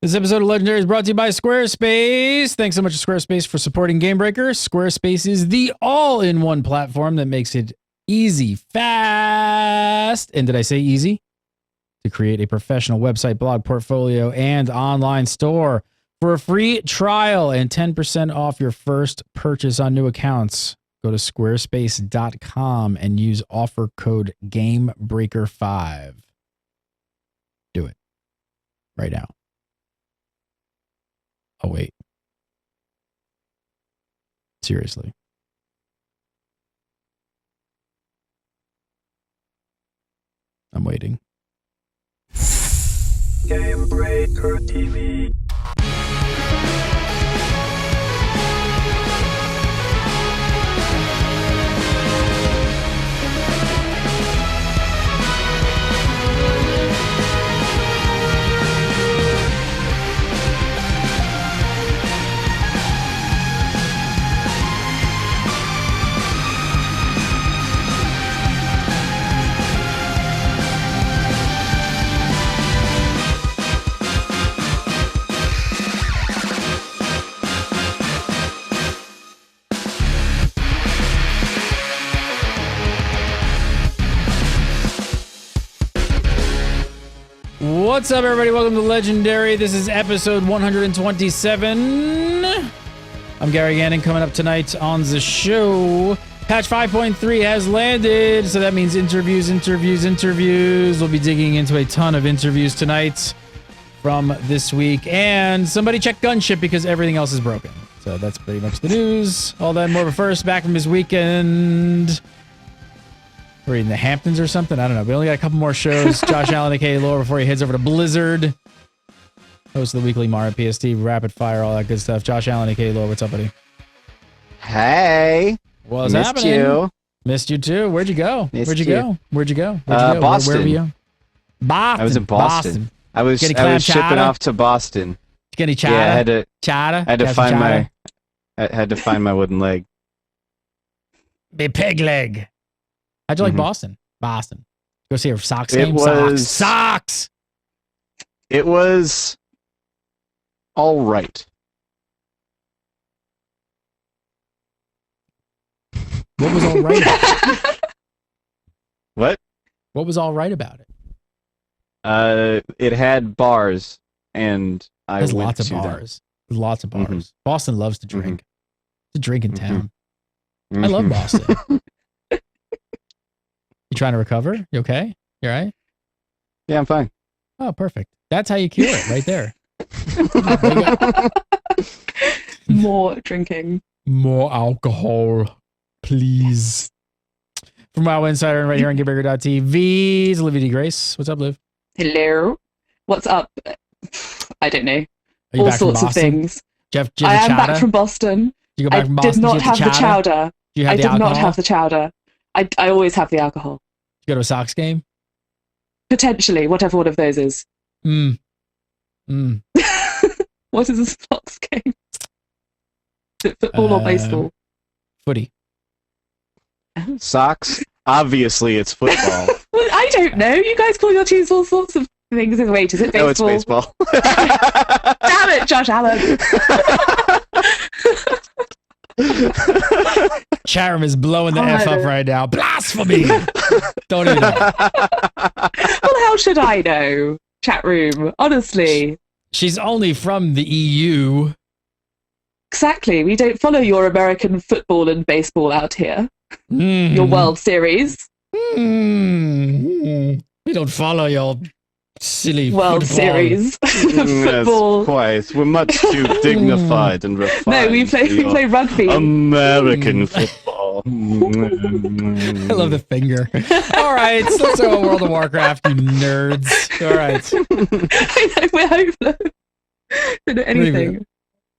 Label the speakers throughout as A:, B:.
A: This episode of Legendary is brought to you by Squarespace. Thanks so much to Squarespace for supporting Gamebreaker. Squarespace is the all-in-one platform that makes it easy, fast, and did I say easy? To create a professional website, blog, portfolio, and online store. For a free trial and 10% off your first purchase on new accounts, go to squarespace.com and use offer code GAMEBREAKER5. Do it right now. Oh, wait. Seriously. I'm waiting.
B: Gamebreaker TV.
A: What's up, everybody? Welcome to Legendary. This is episode 127. I'm Gary Gannon. Coming up tonight on the show, patch 5.3 has landed, so that means interviews. We'll be digging into a ton of interviews tonight from this week, and somebody check Gunship because everything else is broken. So that's pretty much the news. All that and more, but first, back from his weekend. We're in the Hamptons or something. I don't know. We only got a couple more shows. Josh Allen, aka Lore, before he heads over to Blizzard. Host of the weekly Mario PST, Rapid Fire, all that good stuff. Josh Allen, aka Lore, what's up, buddy?
C: Hey.
A: What's
C: missed
A: happening?
C: You.
A: Missed you too. Where'd you go?
C: Where'd you go?
A: Where
C: Boston.
A: were you? Boston.
C: I was in Boston. I was shipping off to Boston.
A: Get any chata?
C: Yeah, I had to find my wooden leg.
A: Be pig leg. How'd you like Boston? Boston. Go see a Sox game? Sox!
C: It was all right.
A: What was all right about it?
C: What?
A: What was all right about it?
C: It had bars, and I
A: There's
C: went
A: lots of
C: to them.
A: bars. There's lots of bars.
C: Mm-hmm.
A: Boston loves to drink. It's a drinking town.
C: Mm-hmm.
A: I love Boston. You trying to recover? You okay? You all right?
C: Yeah, I'm fine.
A: Oh, perfect. That's how you cure it, right there.
D: More drinking.
A: More alcohol, please. From WoW Insider and right here on Gamebreaker.tv, it's Olivia D. Grace. What's up, Liv?
D: Hello. What's up? I don't know.
A: Are you
D: All
A: back from
D: sorts of
A: Boston?
D: things.
A: Jeff,
D: I am back from Boston.
A: You go back
D: I
A: from Boston?
D: did not have the chowder.
A: You have
D: I
A: the
D: did
A: alcohol?
D: not have the chowder. I always have the alcohol.
A: You go to a Sox game?
D: Potentially, whatever one of those is.
A: What
D: What is a Sox game? Is it football or baseball?
A: Footy.
C: Socks? Obviously, it's football.
D: Well, I don't know. You guys call your teams all sorts of things. Wait, is it baseball?
C: No, it's baseball.
D: Damn it, Josh Allen.
A: Chatham is blowing the F up right now. Blasphemy! Don't even know.
D: Well, how should I know? Chat room, honestly.
A: She's only from the EU.
D: Exactly. We don't follow your American football and baseball out here. Your World Series.
A: We don't follow your silly
D: World
A: football.
D: Series. Football.
C: Yes, quite. We're much too dignified and refined.
D: No, we play rugby.
C: American football.
A: I love the finger. All right, so let's talk about World of Warcraft, you nerds. All right.
D: I know, we're hopeless. Don't know anything.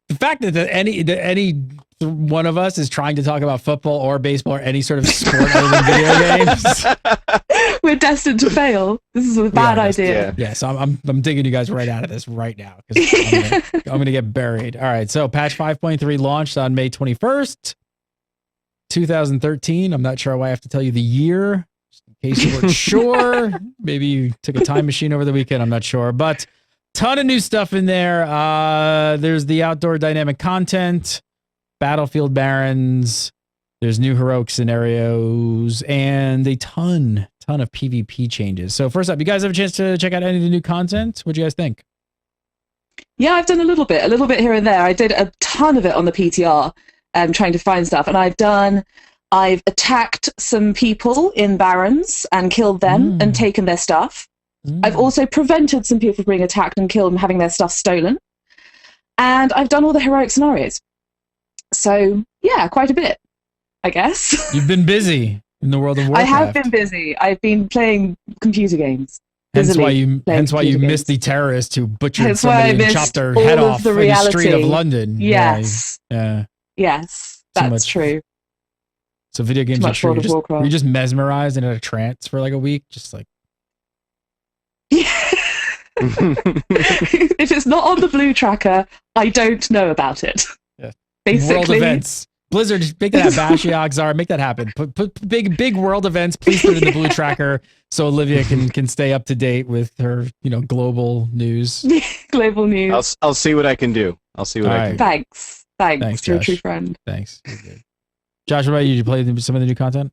A: The fact that any one of us is trying to talk about football or baseball or any sort of sport other than video games.
D: We're destined to fail. This is a bad idea.
A: Yeah, so I'm digging you guys right out of this right now because I'm gonna get buried. All right, so patch 5.3 launched on May 21st, 2013. I'm not sure why I have to tell you the year, just in case you weren't sure. Maybe you took a time machine over the weekend. I'm not sure, but Ton of new stuff in there. There's the outdoor dynamic content, Battlefield Barons. There's new heroic scenarios and a ton of PvP changes. So first up, you guys have a chance to check out any of the new content? What do you guys think?
D: Yeah, I've done a little bit here and there. I did a ton of it on the PTR, trying to find stuff. And I've attacked some people in Barons and killed them and taken their stuff. I've also prevented some people from being attacked and killed and having their stuff stolen. And I've done all the heroic scenarios. So, yeah, quite a bit, I guess.
A: You've been busy in the World of Warcraft.
D: I have been busy. I've been playing computer games.
A: Hence why you missed the terrorist who butchered somebody and chopped their head off in the street of London.
D: Yes.
A: Yeah.
D: Yes, that's true.
A: So video games are true. You're just mesmerized and in a trance for like a week, just like.
D: If it's not on the blue tracker, I don't know about it.
A: Yeah.
D: Basically.
A: World events. Blizzard, make that happen. Ashiok, make that happen. Put big world events. Please put it in the blue tracker so Olivia can stay up to date with her, global news.
D: Global news.
C: I'll see what I can do. I'll see what I can do.
D: Thanks. You're a true friend.
A: Thanks. Josh, what about you? Did you play some of the new content?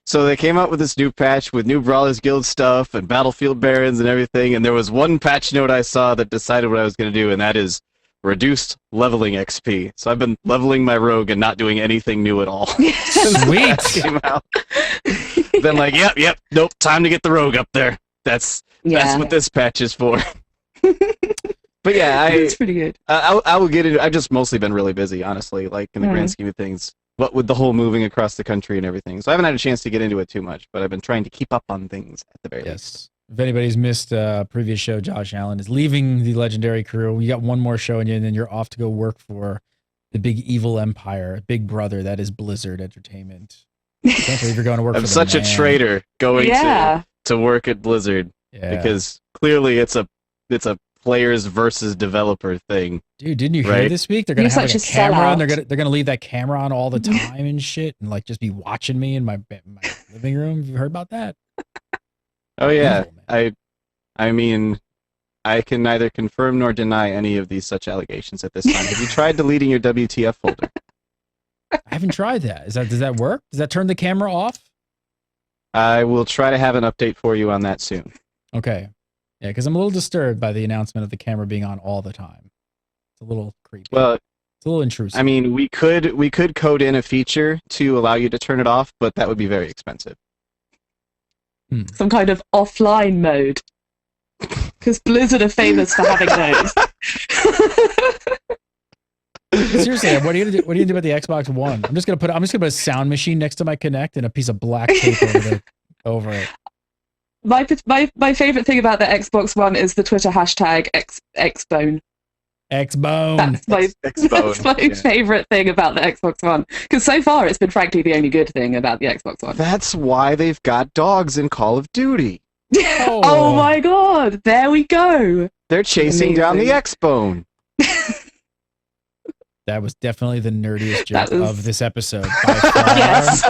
C: So they came out with this new patch with new Brawlers Guild stuff and Battlefield Barons and everything, and there was one patch note I saw that decided what I was going to do, and that is reduced leveling XP. So I've been leveling my rogue and not doing anything new at all.
A: Sweet.
C: Came out. Then like, yep, nope, time to get the rogue up there. That's what this patch is for. But yeah,
D: it's pretty good.
C: I will get into. I've just mostly been really busy, honestly, like in the grand scheme of things. What with the whole moving across the country and everything, so I haven't had a chance to get into it too much. But I've been trying to keep up on things at the very least.
A: If anybody's missed a previous show, Josh Allen is leaving the legendary crew. You got one more show in you, and then you're off to go work for the big evil empire, Big Brother, that is Blizzard Entertainment. I can't believe you're going to work for them.
C: I'm such a traitor going to work at Blizzard because clearly it's a players versus developer thing.
A: Dude, didn't you hear this week? They're gonna have like a camera, and they're gonna leave that camera on all the time and shit, and like just be watching me in my living room. Have you heard about that?
C: Oh yeah, I mean, I can neither confirm nor deny any of these such allegations at this time. Have you tried deleting your WTF folder?
A: I haven't tried that. Does that work? Does that turn the camera off?
C: I will try to have an update for you on that soon.
A: Okay. Yeah, because I'm a little disturbed by the announcement of the camera being on all the time. It's a little creepy.
C: Well,
A: it's a little intrusive.
C: I mean, we could code in a feature to allow you to turn it off, but that would be very expensive.
D: Some kind of offline mode. Because Blizzard are famous for having those.
A: Seriously, what are you gonna do about the Xbox One? I'm just gonna put a sound machine next to my Kinect and a piece of black tape over it.
D: My favorite thing about the Xbox One is the Twitter hashtag Xbone.
A: Xbone.
D: That's my favorite thing about the Xbox One. Because so far it's been frankly the only good thing about the Xbox One.
C: That's why they've got dogs in Call of Duty.
D: Oh my god, there we go.
C: They're chasing down the Xbone.
A: That was definitely the nerdiest joke of this episode by far.
D: Yes.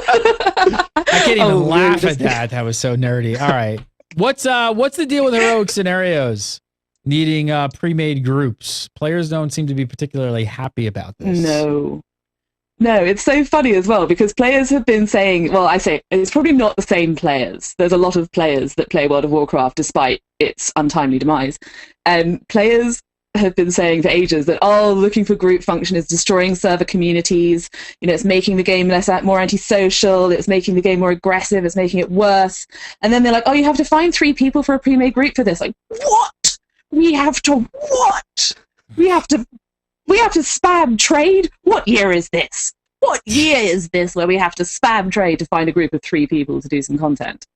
A: I can't even laugh at that. That was so nerdy. All right. What's the deal with heroic scenarios needing pre-made groups? Players don't seem to be particularly happy about this.
D: No, it's so funny as well because players have been saying, well, I say it's probably not the same players. There's a lot of players that play World of Warcraft despite its untimely demise. And players have been saying for ages that, looking for group function is destroying server communities. It's making the game more antisocial. It's making the game more aggressive. It's making it worse. And then they're like, you have to find 3 people for a pre-made group for this. Like, what? We have to what? We have to spam trade? What year is this? What year is this where we have to spam trade to find a group of 3 people to do some content?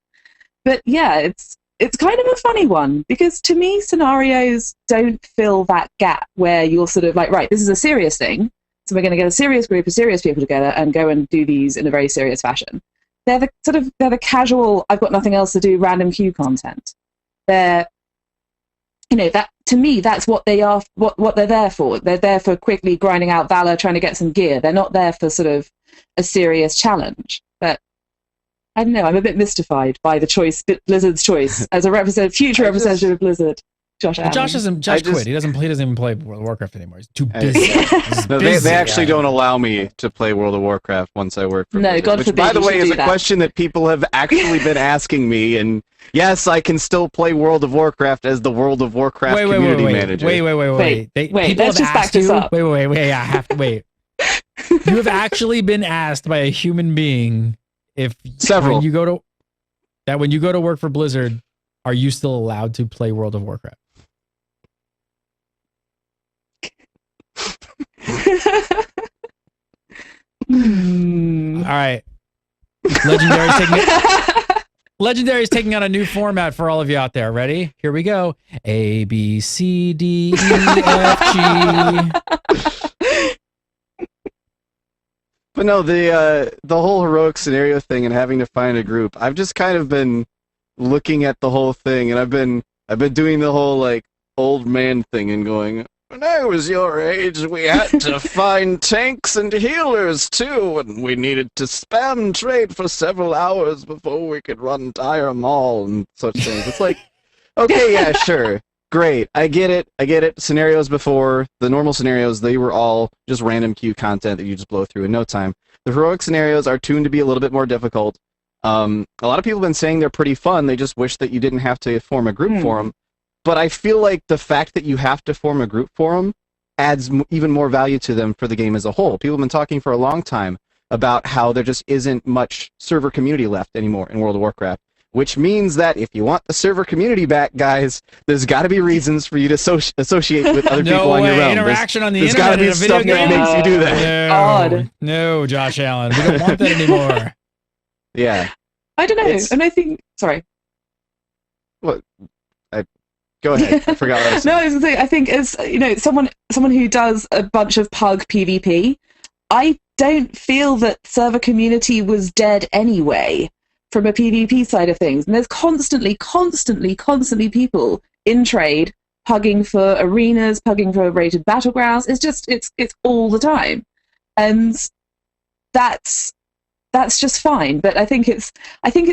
D: But yeah, it's kind of a funny one because to me, scenarios don't fill that gap where you're sort of like, right, this is a serious thing. So we're going to get a serious group of serious people together and go and do these in a very serious fashion. They're the casual, I've got nothing else to do, random queue content. They're, that to me, that's what they are, what they're there for. They're there for quickly grinding out valor, trying to get some gear. They're not there for sort of a serious challenge. But I don't know, I'm a bit mystified by the choice, Blizzard's choice, as a future representative of Blizzard, Josh Allen.
A: Josh quit. He doesn't even play World of Warcraft anymore. He's too busy.
C: No, they actually don't allow me to play World of Warcraft once I work for Blizzard,
D: God
C: which,
D: forbid,
C: by the way, is a
D: that.
C: question that people have actually been asking me. And yes, I can still play World of Warcraft as the World of Warcraft community manager.
A: Wait.
D: Let's just back this up.
A: Wait. I have to wait. You have actually been asked by a human being if
C: Several.
A: when you go to work for Blizzard, are you still allowed to play World of Warcraft? All right. Legendary's taking on a new format for all of you out there. Ready? Here we go. A, B, C, D, E, F, G.
C: But no, the whole heroic scenario thing and having to find a group, I've just kind of been looking at the whole thing, and I've been doing the whole like old man thing and going, when I was your age, we had to find tanks and healers too, and we needed to spam trade for several hours before we could run entire mall and such things. It's like, okay, yeah, sure. Great. I get it. Scenarios before, the normal scenarios, they were all just random queue content that you just blow through in no time. The heroic scenarios are tuned to be a little bit more difficult. A lot of people have been saying they're pretty fun. They just wish that you didn't have to form a group for them. But I feel like the fact that you have to form a group for them adds even more value to them for the game as a whole. People have been talking for a long time about how there just isn't much server community left anymore in World of Warcraft. Which means that if you want the server community back, guys, there's got to be reasons for you to associate with other people on your realm.
A: Interaction on the
C: there's
A: internet.
C: There's got to be stuff that makes you do that.
A: No, Josh Allen. We don't want that anymore.
C: Yeah.
D: I don't know. And I think... Sorry.
C: What? Go ahead. I forgot what I was saying.
D: No, I was going to say, I think as someone who does a bunch of pug PvP, I don't feel that server community was dead anyway from a PvP side of things. And there's constantly people in trade pugging for arenas, pugging for rated battlegrounds. It's all the time. And that's just fine. But I think it's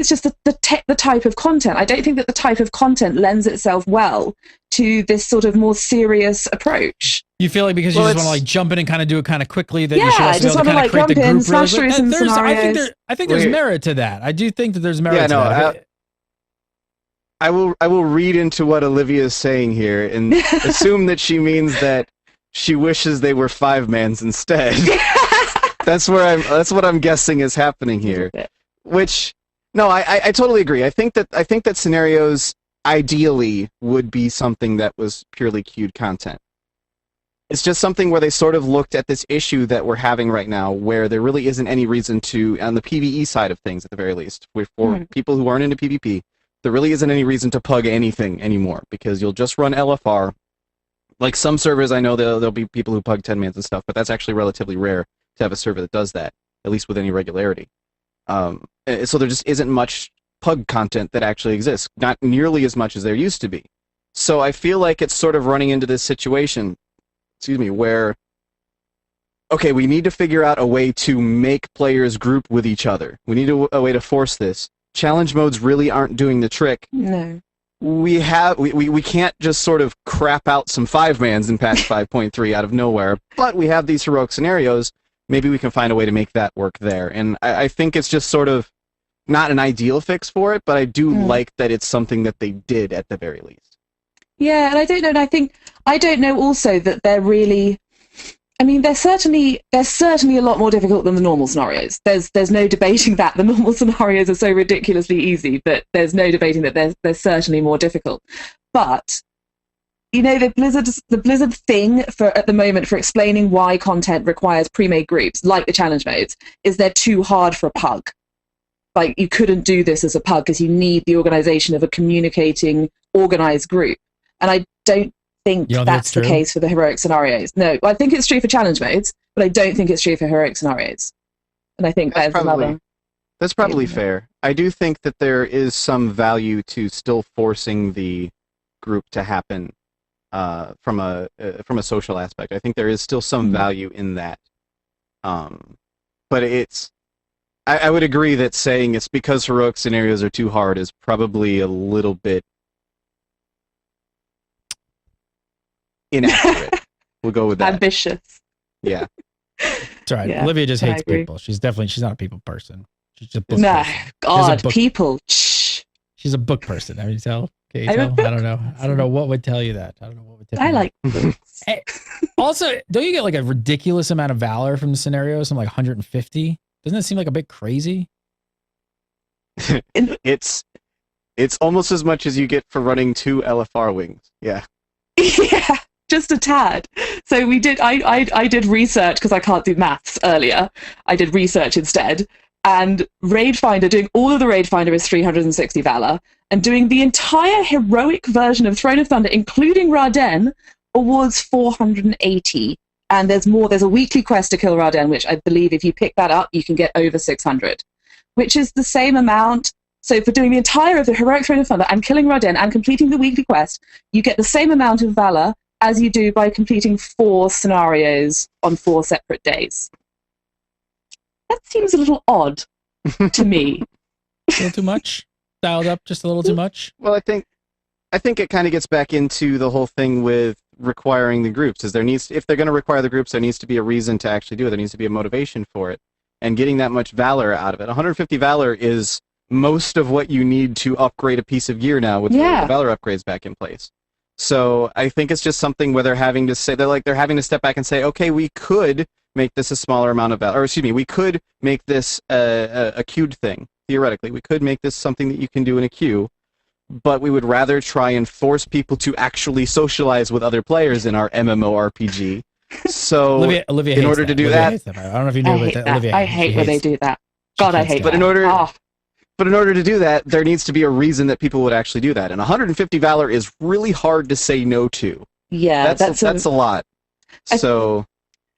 D: just the type of content. I don't think that the type of content lends itself well to this sort of more serious approach.
A: You feel like because you just want to like jump in and kind of do it kind of quickly that you should also
D: just
A: be able to kind of create the group
D: smash through some scenarios.
A: I think there's merit to that. I do think that there's merit to that.
C: I will read into what Olivia is saying here and assume that she means that she wishes they were 5-mans instead. That's what I'm guessing is happening here. Which, no, I totally agree. I think that scenarios ideally would be something that was purely queued content. It's just something where they sort of looked at this issue that we're having right now, where there really isn't any reason to, on the PvE side of things at the very least, for people who aren't into PvP, there really isn't any reason to pug anything anymore, because you'll just run LFR. Like some servers, I know there'll be people who pug 10-mans and stuff, but that's actually relatively rare to have a server that does that, at least with any regularity. So there just isn't much pug content that actually exists, not nearly as much as there used to be. So I feel like it's sort of running into this situation, where, okay, we need to figure out a way to make players group with each other. We need a way to force this. Challenge modes really aren't doing the trick.
D: No.
C: We can't just sort of crap out some 5-mans in patch 5.3 out of nowhere, but we have these heroic scenarios. Maybe we can find a way to make that work there. And I think it's just sort of not an ideal fix for it, but I do like that it's something that they did at the very least.
D: Yeah, and I don't know, and I don't know also that they're really, I mean, they're certainly a lot more difficult than the normal scenarios. There's no debating that. The normal scenarios are so ridiculously easy, but there's no debating that they're certainly more difficult. But the Blizzard thing at the moment for explaining why content requires pre-made groups, like the challenge modes, is they're too hard for a pug. Like, you couldn't do this as a pug because you need the organization of a communicating, organized group. And I don't think that's the case for the heroic scenarios. No, I think it's true for challenge modes, but I don't think it's true for heroic scenarios. And I think that's
C: probably fair. I do think that there is some value to still forcing the group to happen from a social aspect. I think there is still some value in that. But I would agree that saying it's because heroic scenarios are too hard is probably a little bit inaccurate. We'll go with that.
D: Ambitious.
C: Yeah.
A: It's all right.
D: Yeah,
A: Olivia just
D: I
A: hates
D: agree.
A: people. She's not a people person. She's just a book
D: No,
A: person.
D: God,
A: book-
D: people. Shh.
A: She's a book person. I mean, tell. Can you
D: I'm a
A: tell?
D: book
A: I don't know. I don't know what would tell you that. I don't know what would tell
D: I
A: you
D: like
A: that.
D: books.
A: Hey, also, don't you get like a ridiculous amount of valor from the scenario? Something like 150? Doesn't that seem like a bit crazy?
C: It's almost as much as you get for running 2 LFR wings. Yeah.
D: Yeah, just a tad. So we did. I did research because I can't do maths earlier. I did research instead, and Raid Finder, doing all of the Raid Finder is 360 valor, and doing the entire heroic version of Throne of Thunder, including Raden, awards 480. And there's more. There's a weekly quest to kill Raden, which I believe if you pick that up, you can get over 600, which is the same amount. So for doing the entire of the heroic Throne of Thunder and killing Raden and completing the weekly quest, you get the same amount of valor as you do by completing 4 scenarios on 4 separate days. That seems a little odd to me.
A: A little too much? Dialed up just a little too much?
C: Well, I think it kind of gets back into the whole thing with requiring the groups. If they're going to require the groups, there needs to be a reason to actually do it. There needs to be a motivation for it. And getting that much valor out of it. 150 valor is most of what you need to upgrade a piece of gear now with the valor upgrades back in place. So I think it's just something where they're having to step back and say, okay, we could make this a smaller amount of valor, or excuse me, we could make this a queued thing. Theoretically, we could make this something that you can do in a queue, but we would rather try and force people to actually socialize with other players in our MMORPG. So
A: Olivia
C: in
A: hates
C: order to do
A: Olivia
C: that,
A: hates I don't know if you knew, but Olivia
D: I hate when they do that. God, I hate
C: but
D: that.
C: in order to do that, there needs to be a reason that people would actually do that. And 150 valor is really hard to say no to.
D: Yeah,
C: that's a lot. So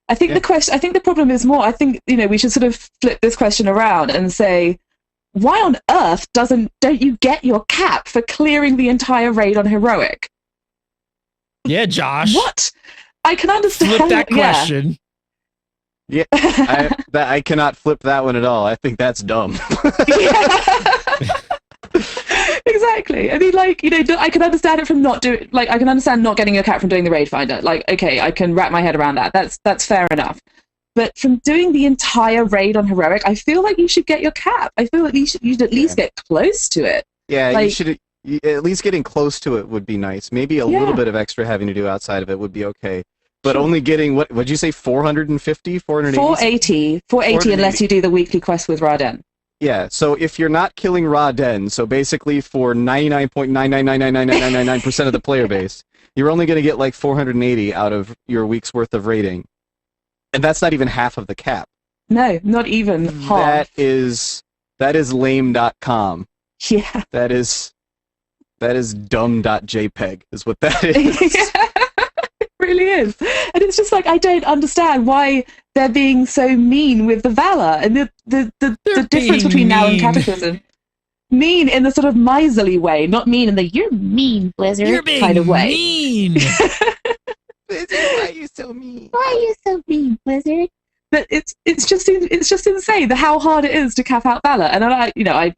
D: I think the problem is more. I think we should sort of flip this question around and say, why on earth don't you get your cap for clearing the entire raid on heroic?
A: Yeah, Josh.
D: What? I can understand.
A: Flip that question.
C: Yeah, I cannot flip that one at all. I think that's dumb.
D: Exactly. I mean, I can understand it from not doing. I can understand not getting your cap from doing the raid finder. Okay, I can wrap my head around that. That's fair enough. But from doing the entire raid on heroic, I feel like you should get your cap. I feel like you should at least get close to it.
C: Yeah, you should. At least getting close to it would be nice. Maybe a little bit of extra having to do outside of it would be okay. But only getting, what would you say, 450, 480?
D: 480 unless you do the weekly quest with Raden.
C: Yeah, so if you're not killing Raden, so basically for 99.9999999% of the player base, you're only going to get like 480 out of your week's worth of rating. And that's not even half of the cap.
D: No, not even half.
C: That is lame.com.
D: Yeah.
C: That is dumb.jpg is what that is.
D: Yeah. Really is. And it's just I don't understand why they're being so mean with the valor and the difference between now and Cataclysm. Mean in the sort of miserly way, not mean in the "you're mean, Blizzard" kind of way.
A: Mean.
C: Blizzard, why are you so mean?
D: Why are you so mean, Blizzard? But it's just insane how hard it is to cap out valor. And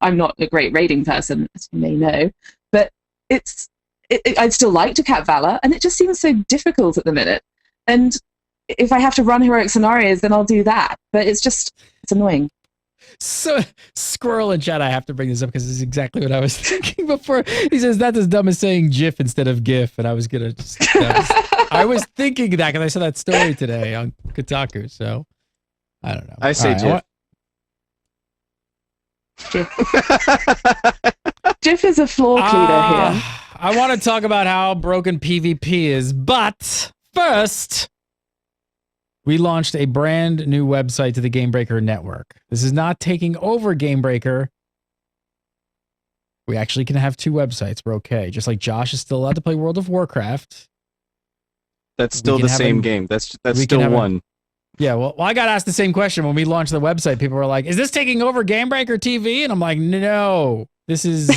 D: I'm not a great raiding person, as you may know, but I'd still like to cap valor, and it just seems so difficult at the minute. And if I have to run heroic scenarios, then I'll do that. But it's annoying.
A: So, Squirrel in chat, I have to bring this up because this is exactly what I was thinking before. He says, that's as dumb as saying GIF instead of GIF. And I was going to I was thinking that because I saw that story today on Kotaku. So, I don't know.
C: I say GIF.
D: GIF is a floor cleaner here.
A: I want to talk about how broken PvP is, but first, we launched a brand new website to the Gamebreaker network. This is not taking over Gamebreaker. We actually can have 2 websites. We're okay. Just like Josh is still allowed to play World of Warcraft.
C: That's still the same game. That's still one.
A: Yeah, well, I got asked the same question when we launched the website. People were like, is this taking over Gamebreaker TV? And I'm like, no. This is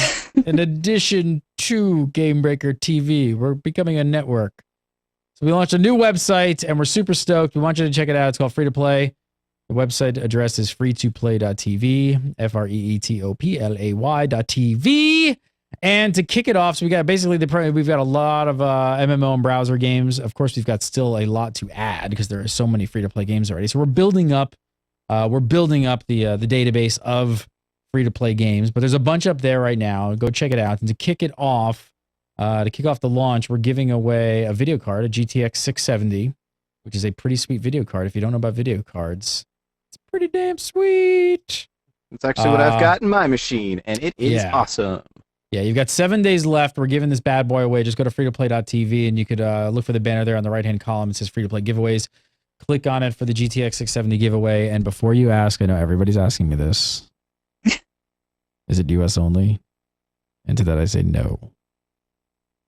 A: an addition to Gamebreaker TV. We're becoming a network. So we launched a new website, and we're super stoked. We want you to check it out. It's called Free to Play. The website address is freetoplay.tv, freetoplay.tv. And to kick it off, so we got basically we've got a lot of MMO and browser games. Of course, we've got still a lot to add because there are so many free-to-play games already. So we're building up the database of free-to-play games. But there's a bunch up there right now. Go check it out. And to kick off the launch, we're giving away a video card, a GTX 670, which is a pretty sweet video card. If you don't know about video cards, it's pretty damn sweet.
C: It's actually what I've got in my machine, and it is awesome.
A: Yeah, you've got 7 days left. We're giving this bad boy away. Just go to freetoplay.tv, and you could look for the banner there on the right-hand column. It says free-to-play giveaways. Click on it for the GTX 670 giveaway. And before you ask, I know everybody's asking me this. Is it US only? And to that I say no.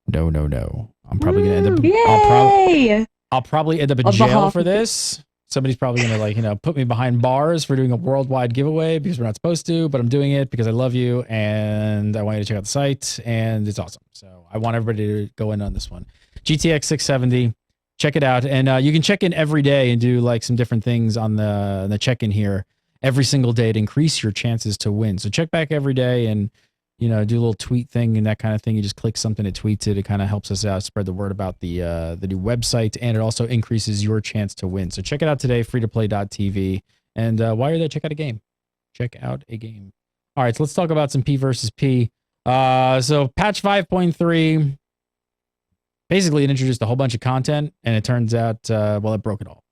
A: No, no, no. I'm probably going to end up...
D: Yay!
A: I'll probably end up in jail for this. Somebody's probably going to put me behind bars for doing a worldwide giveaway because we're not supposed to, but I'm doing it because I love you and I want you to check out the site and it's awesome. So I want everybody to go in on this one. GTX 670, check it out. And you can check in every day and do like some different things on the check-in here every single day to increase your chances to win. So check back every day and do a little tweet thing and that kind of thing. You just click something, it tweets it. It kind of helps us out, spread the word about the new website, and it also increases your chance to win. So check it out today, freetoplay.tv. And while you're there, check out a game. Check out a game. All right, so let's talk about some P versus P. So patch 5.3, basically it introduced a whole bunch of content, and it turns out, it broke it all.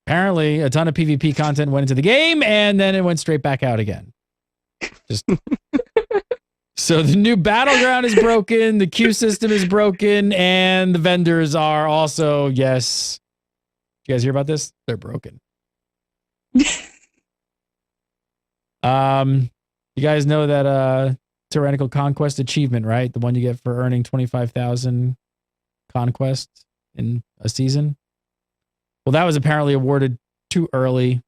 A: Apparently, a ton of PvP content went into the game, and then it went straight back out again. So the new Battleground is broken, the queue system is broken, and the vendors are also, yes. Did you guys hear about this? They're broken. You guys know that Tyrannical Conquest achievement, right? The one you get for earning 25,000 conquest in a season? Well, that was apparently awarded too early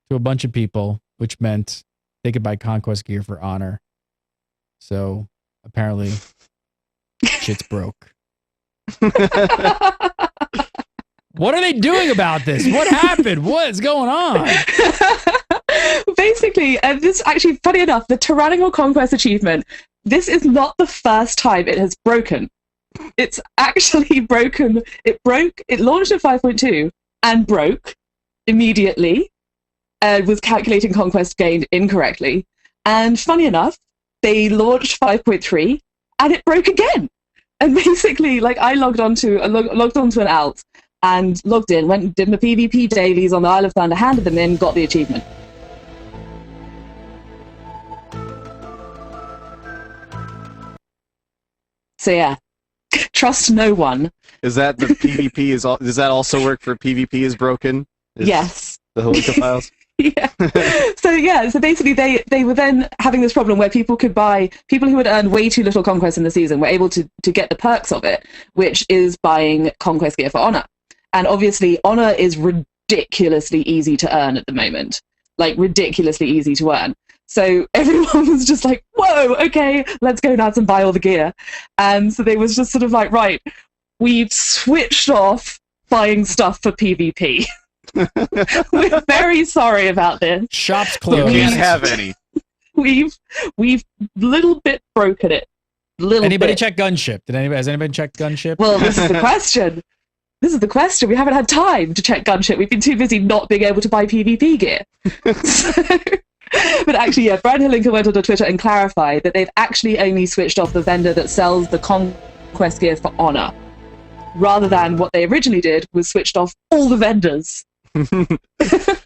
A: to a bunch of people, which meant they could buy conquest gear for honor. So apparently shit's broke. What are they doing about this? What happened? What's going on?
D: Basically, this actually, funny enough, the Tyrannical Conquest achievement, this is not the first time it has broken. It's actually broken. It launched at 5.2 and broke immediately. Was calculating conquest gained incorrectly. And funny enough, they launched 5.3 and it broke again. And basically, I logged onto an alt and logged in, went and did my PvP dailies on the Isle of Thunder, handed them in, got the achievement. So yeah, trust no one.
C: Is that the PvP does that also work for PvP is broken?
D: Yes.
C: The Holinka files?
D: Yeah. So basically they were then having this problem where people who had earned way too little conquest in the season were able to get the perks of it, which is buying conquest gear for honor. And obviously honor is ridiculously easy to earn at the moment. Ridiculously easy to earn. So everyone was just like, whoa, okay, let's go nuts and buy all the gear. And so they was just sort of like, right, we've switched off buying stuff for PvP. We're very sorry about this.
A: Shops closed.
C: You can't have any.
D: We've little bit broken it.
A: Anybody check Gunship? Has anybody checked Gunship?
D: Well, this is the question. We haven't had time to check Gunship. We've been too busy not being able to buy PvP gear. But actually, yeah, Brian Hillinker went onto Twitter and clarified that they've actually only switched off the vendor that sells the conquest gear for honor, rather than what they originally did was switched off all the vendors.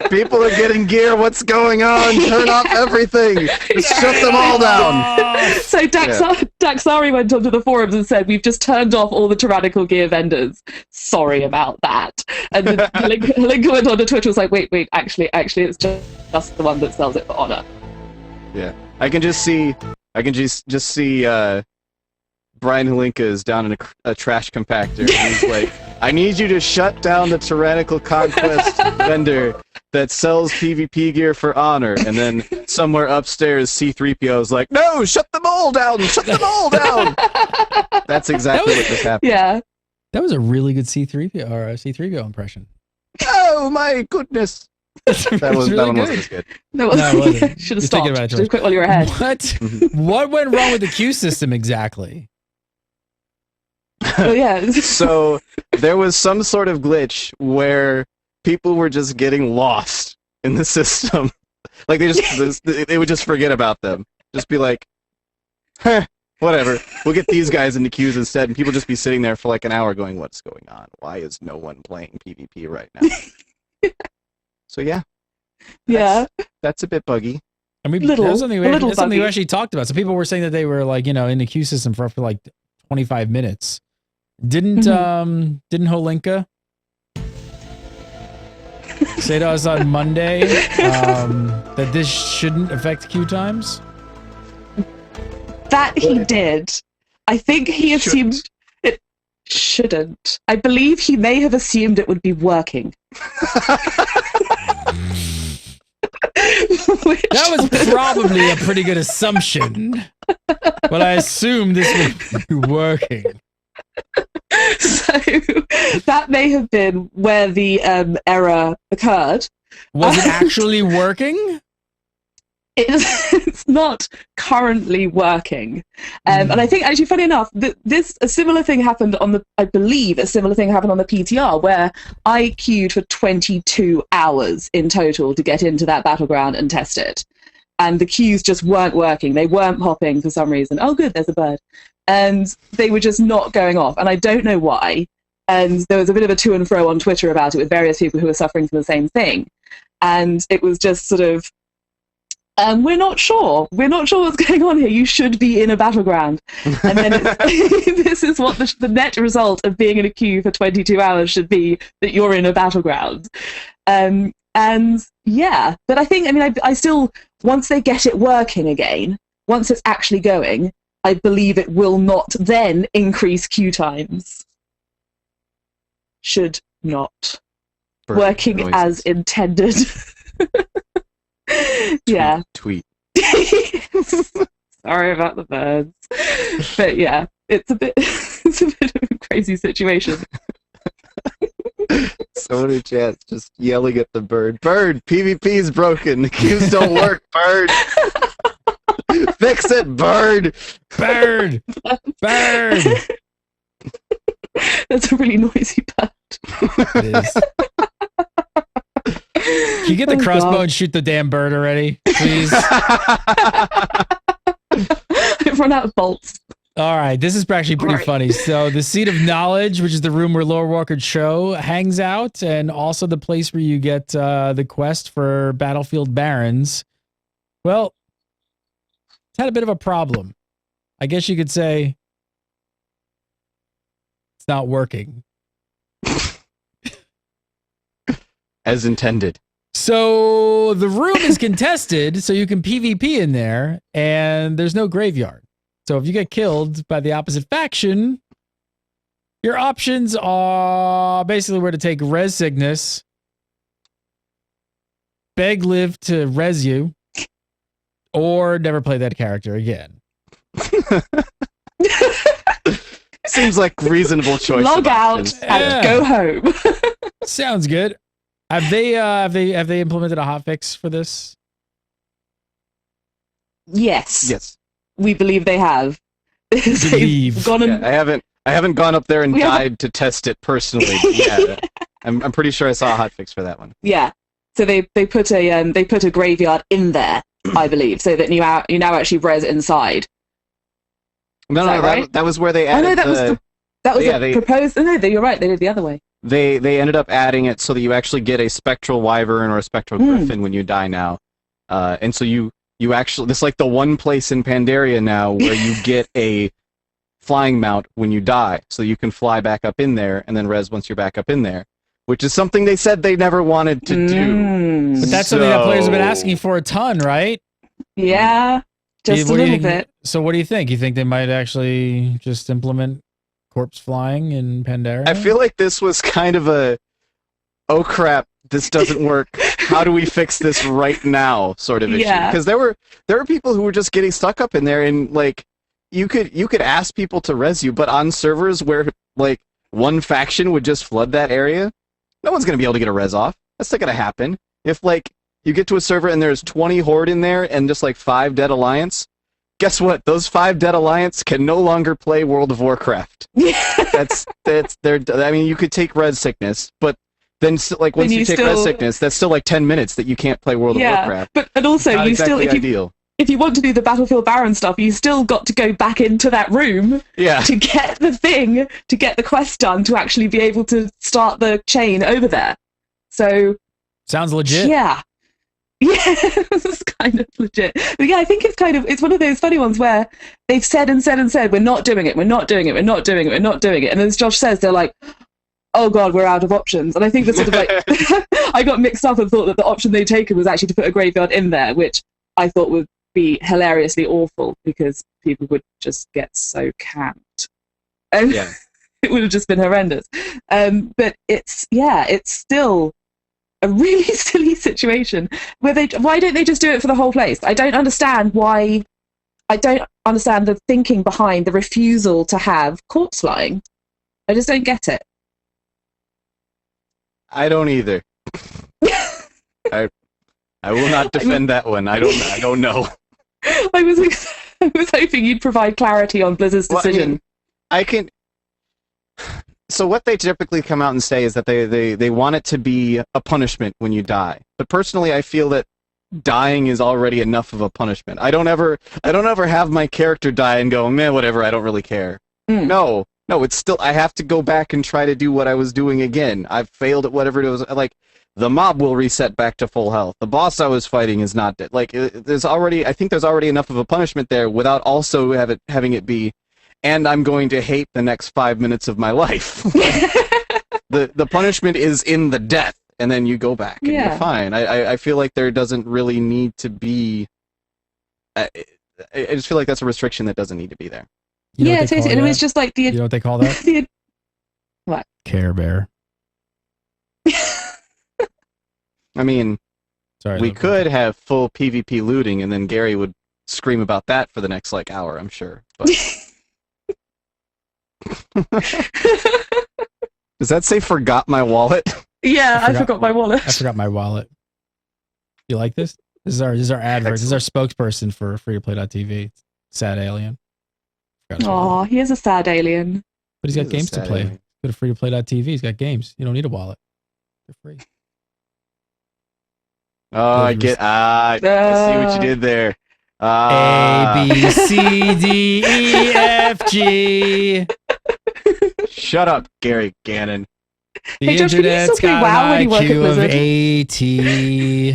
C: People are getting gear. What's going on? Turn off everything. Just shut them all down.
D: So Daxari went onto the forums and said, "We've just turned off all the tyrannical gear vendors. Sorry about that." And then Lincoln went onto Twitter and was like, "Wait, actually, it's just the one that sells it for honor."
C: Yeah, I can just see Brian Halinka is down in a trash compactor. And he's like, I need you to shut down the Tyrannical Conquest vendor that sells PvP gear for honor. And then somewhere upstairs, C-3PO is like, no, shut them all down! Shut them all down! That's exactly what just happened.
D: Yeah.
A: That was a really good C-3PO impression.
C: Oh my goodness! That
A: was really
C: one
A: good.
C: wasn't as good.
D: No, it
A: No, it wasn't.
D: should have
A: You're thinking
D: stopped.
A: about it too
D: Should have
A: much.
D: quit while you were ahead.
A: What? What went wrong with the queue system exactly?
D: Oh yeah.
C: So there was some sort of glitch where people were just getting lost in the system. Like they would just forget about them. Just be like, whatever. We'll get these guys into queues instead, and people just be sitting there for like an hour going, "What's going on? Why is no one playing PvP right now?" So yeah.
D: Yeah.
C: That's a bit buggy.
A: I mean,
D: Little-
A: that's something
D: a little
A: we
D: buggy.
A: actually talked about. So people were saying that they were like, in the queue system for like 25 minutes. Didn't Holinka say to us on Monday that this shouldn't affect queue times?
D: That he did. I think he assumed it shouldn't. I believe he may have assumed it would be working.
A: That was probably a pretty good assumption. But I assumed this would be working.
D: So that may have been where the error occurred.
A: Was it actually working?
D: It's not currently working, and I think actually, funny enough, a similar thing happened on the. I believe a similar thing happened on the PTR where I queued for 22 hours in total to get into that battleground and test it, and the queues just weren't working. They weren't popping for some reason. Oh, good, there's a bird, and they were just not going off, and I don't know why. And there was a bit of a to and fro on Twitter about it with various people who were suffering from the same thing, and it was just sort of. We're not sure. We're not sure what's going on here. You should be in a battleground. And then this is what the net result of being in a queue for 22 hours should be, that you're in a battleground. And yeah, but I think, I still, once they get it working again, once it's actually going, I believe it will not then increase queue times. Should not.
C: For
D: Working
C: noises.
D: as intended. Yeah.
C: Tweet.
D: Sorry about the birds, but yeah, it's a bit of a crazy situation.
C: So many chats just yelling at the bird. Bird, PvP's broken. The queues don't work. Bird, fix it. Bird.
A: Bird! Bird!
D: That's a really noisy bird.
A: It is. Can you get the
D: Oh,
A: crossbow
D: God.
A: and shoot the damn bird already, please?
D: I've run out of bolts.
A: All right, this is actually pretty
D: Alright.
A: funny. So the Seat of Knowledge, which is the room where Lore Walker Cho hangs out, and also the place where you get the quest for Battlefield Barons. Well, it's had a bit of a problem. I guess you could say it's not working.
C: As intended.
A: So the room is contested, so you can PvP in there, and there's no graveyard. So if you get killed by the opposite faction, your options are basically where to take Res Cygnus, beg Liv to res you, or never play that character again.
C: Seems like reasonable choice.
D: Log
C: of
D: out
C: options.
D: and go home.
A: Sounds good. Have they implemented a hotfix for this?
D: Yes.
C: Yes.
D: We believe they have.
A: Believe.
D: They've gone and
C: Yeah, I haven't gone up there and
D: We haven't-
C: died to test it personally. But yeah, I'm pretty sure I saw a hotfix for that one.
D: yeah. So they put a graveyard in there, I believe, so that you now actually res inside.
C: No,
D: Is
C: no,
D: that right?
C: that was where they
D: Oh
C: added
D: no, that was
C: yeah,
D: a
C: they-
D: proposed. Oh, no, you're right. They did it the other way.
C: They ended up adding it so that you actually get a spectral wyvern or a spectral griffin when you die now, and so you actually, this is like the one place in Pandaria now where you get a flying mount when you die, so you can fly back up in there and then res once you're back up in there, which is something they said they never wanted to do.
A: But that's something that players have been
C: So-
A: asking for a ton, right?
D: Yeah, just a
A: What do
D: little
A: you-
D: bit.
A: So what do you think? You think they might actually just implement corpse flying in Pandaria?
C: I feel like this was kind of a, oh crap, this doesn't work. How do we fix this right now? Sort of issue.
D: Yeah.
C: Because there were people who were just getting stuck up in there, and like you could ask people to res you, but on servers where like one faction would just flood that area, no one's gonna be able to get a res off. That's not gonna happen. If like you get to a server and there's 20 Horde in there and just like 5 Dead Alliance, guess what? Those 5 Dead Alliance can no longer play World of Warcraft. that's their. I mean, you could take Red Sickness, but then like once you take Red Sickness, that's still like 10 minutes that you can't play World of Warcraft.
D: But and also
C: Not
D: you
C: exactly
D: still
C: ideal.
D: if you want to do the Battlefield Baron stuff, you still got to go back into that room to get the thing, to get the quest done, to actually be able to start the chain over there. So
A: sounds legit.
D: Yeah, it's kind of legit. But yeah, I think it's one of those funny ones where they've said and said and said, we're not doing it, we're not doing it, we're not doing it, we're not doing it, and as Josh says, they're like, oh god, we're out of options. And I think that's sort of like I got mixed up and thought that the option they'd taken was actually to put a graveyard in there, which I thought would be hilariously awful because people would just get so camped. It would have just been horrendous. But it's still a really silly situation where why don't they just do it for the whole place? I don't understand why. I don't understand the thinking behind the refusal to have corpse flying. I just don't get it.
C: I don't either. I will not defend that one. I don't know.
D: I was hoping you'd provide clarity on Blizzard's decision.
C: I can. So what they typically come out and say is that they want it to be a punishment when you die. But personally, I feel that dying is already enough of a punishment. I don't ever have my character die and go, man, whatever, I don't really care. No, it's still, I have to go back and try to do what I was doing again. I've failed at whatever it was. Like, the mob will reset back to full health. The boss I was fighting is not dead. Like, I think there's already enough of a punishment there without also having it be, and I'm going to hate the next 5 minutes of my life. The punishment is in the death, and then you go back and you're fine. I feel like there doesn't really need to be. I just feel like that's a restriction that doesn't need to be there.
A: You know
D: yeah, totally. And it was just like the.
A: You know what they call that?
D: What?
A: Care Bear.
C: I mean,
A: sorry,
C: we could have full PvP looting, and then Gary would scream about that for the next like hour, I'm sure. But... Does that say "forgot my wallet"?
D: Yeah, I forgot my wallet.
A: I forgot my wallet. You like this? This is our advert. This is our spokesperson for freetoplay.tv. Sad alien.
D: Oh, he is a sad alien.
A: But he's got games to play. Alien. Go to freetoplay.tv. He's got games. You don't need a wallet. They're free.
C: Oh, I get. I see what you did there.
A: A, B, C, D, E, F, G.
C: Shut up, Gary Gannon.
A: The
D: hey, Josh,
A: internet's got
D: WoW
A: an IQ of 80.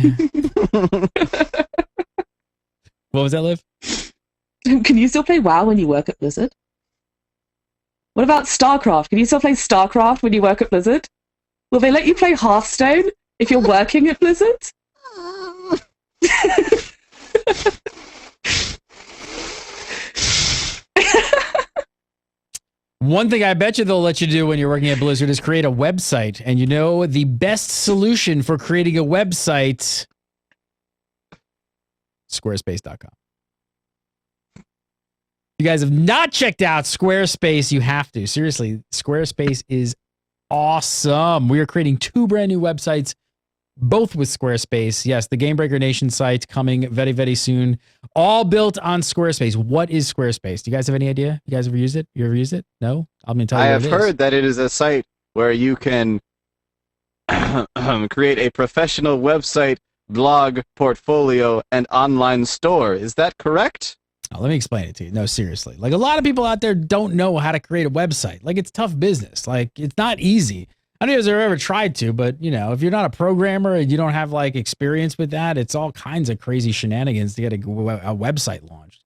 A: What was that, Liv?
D: Can you still play WoW when you work at Blizzard? What about StarCraft? Can you still play StarCraft when you work at Blizzard? Will they let you play Hearthstone if you're working at Blizzard?
A: One thing I bet you they'll let you do when you're working at Blizzard is create a website. And you know the best solution for creating a website? Squarespace.com. If you guys have not checked out Squarespace, you have to. Seriously, Squarespace is awesome. We are creating 2 brand new websites, both with Squarespace. Yes, the Gamebreaker Nation site coming very, very soon. All built on Squarespace. What is Squarespace? Do you guys have any idea? You guys ever used it? You ever used it? No? I'm going to tell you.
C: I have heard that it is a site where you can create a professional website, blog, portfolio, and online store. Is that correct?
A: Oh, let me explain it to you. No, seriously. Like, a lot of people out there don't know how to create a website. Like, it's tough business. Like, it's not easy. I don't know if you've ever tried to, but, you know, if you're not a programmer and you don't have, like, experience with that, it's all kinds of crazy shenanigans to get a website launched.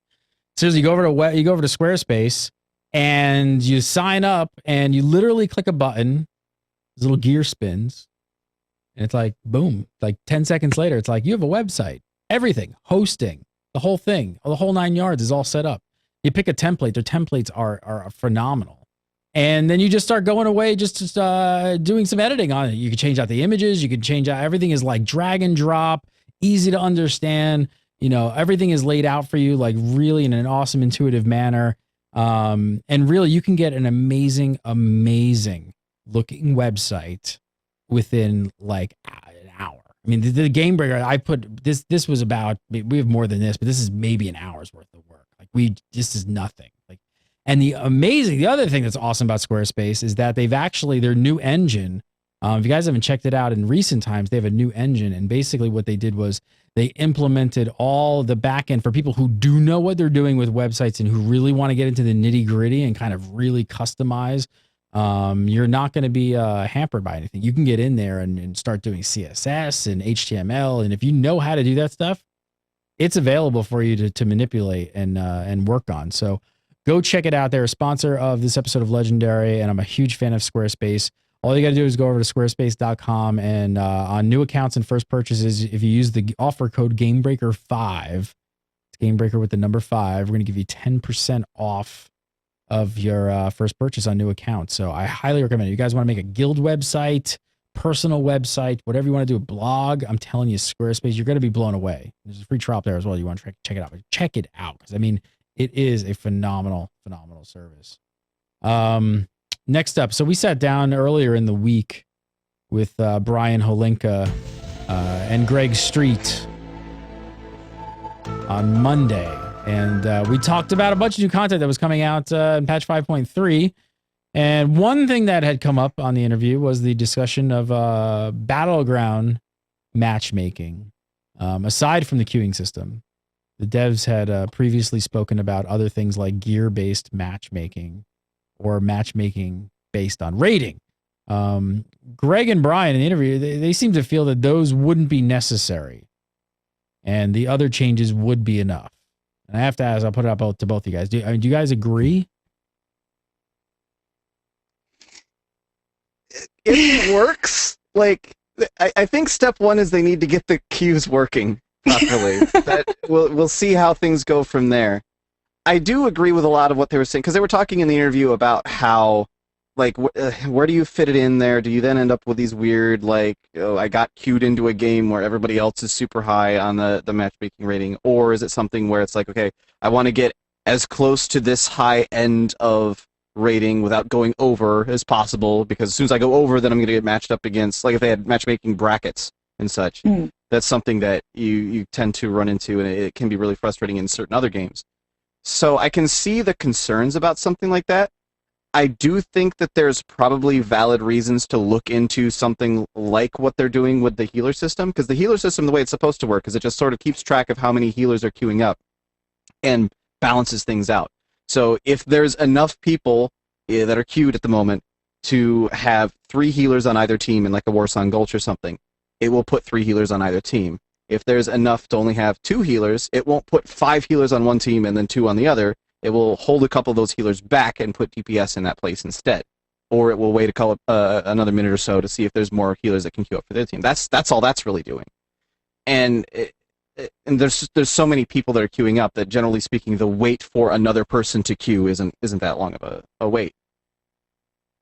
A: So you go over to Squarespace and you sign up and you literally click a button. This little gear spins. And it's like, boom. Like 10 seconds later, it's like, you have a website. Everything. Hosting. The whole thing. The whole 9 yards is all set up. You pick a template. Their templates are phenomenal. And then you just start going away, just doing some editing on it. You can change out the images. You can change out, everything is like drag and drop, easy to understand. You know, everything is laid out for you, like really in an awesome, intuitive manner. And really, you can get an amazing, amazing looking website within like an hour. I mean, the Gamebreaker, I put this was about, we have more than this, but this is maybe an hour's worth of work. Like this is nothing. Like, and the other thing that's awesome about Squarespace is that their new engine, if you guys haven't checked it out in recent times, they have a new engine. And basically what they did was they implemented all the back end for people who do know what they're doing with websites and who really want to get into the nitty gritty and kind of really customize. You're not going to be hampered by anything. You can get in there and start doing CSS and HTML. And if you know how to do that stuff, it's available for you to manipulate and work on. So go check it out. They're a sponsor of this episode of Legendary, and I'm a huge fan of Squarespace. All you got to do is go over to squarespace.com, and on new accounts and first purchases, if you use the offer code Gamebreaker5, it's Gamebreaker with the number 5, we're going to give you 10% off of your first purchase on new accounts. So I highly recommend it. You guys want to make a guild website, personal website, whatever you want to do, a blog, I'm telling you, Squarespace, you're going to be blown away. There's a free trial up there as well. You want to check it out. Check it out, because I mean, it is a phenomenal service. Next up, so we sat down earlier in the week with Brian Holinka and Greg Street on Monday, and we talked about a bunch of new content that was coming out in patch 5.3. And one thing that had come up on the interview was the discussion of Battleground Matchmaking. Aside from the queuing system, the devs had previously spoken about other things like gear-based matchmaking or matchmaking based on rating. Greg and Brian in the interview, they seem to feel that those wouldn't be necessary and the other changes would be enough. And I have to ask, I'll put it up to both of you guys. Do you guys agree?
C: It works. Like, I think step one is they need to get the queues working properly. We'll see how things go from there. I do agree with a lot of what they were saying, because they were talking in the interview about how, like, where do you fit it in there? Do you then end up with these weird, like, oh, I got queued into a game where everybody else is super high on the matchmaking rating? Or is it something where it's like, okay, I want to get as close to this high end of rating without going over as possible, because as soon as I go over, then I'm going to get matched up against, like if they had matchmaking brackets and such. That's something that you tend to run into, and it can be really frustrating in certain other games. So I can see the concerns about something like that. I do think that there's probably valid reasons to look into something like what they're doing with the healer system, because the healer system, the way it's supposed to work, is it just sort of keeps track of how many healers are queuing up and balances things out. So if there's enough people that are queued at the moment to have 3 healers on either team in like a Warsong Gulch or something, it will put 3 healers on either team. If there's enough to only have 2 healers, it won't put 5 healers on one team and then 2 on the other. It will hold a couple of those healers back and put DPS in that place instead. Or it will wait another minute or so to see if there's more healers that can queue up for their team. That's all that's really doing. And there's so many people that are queuing up that, generally speaking, the wait for another person to queue isn't that long of a wait.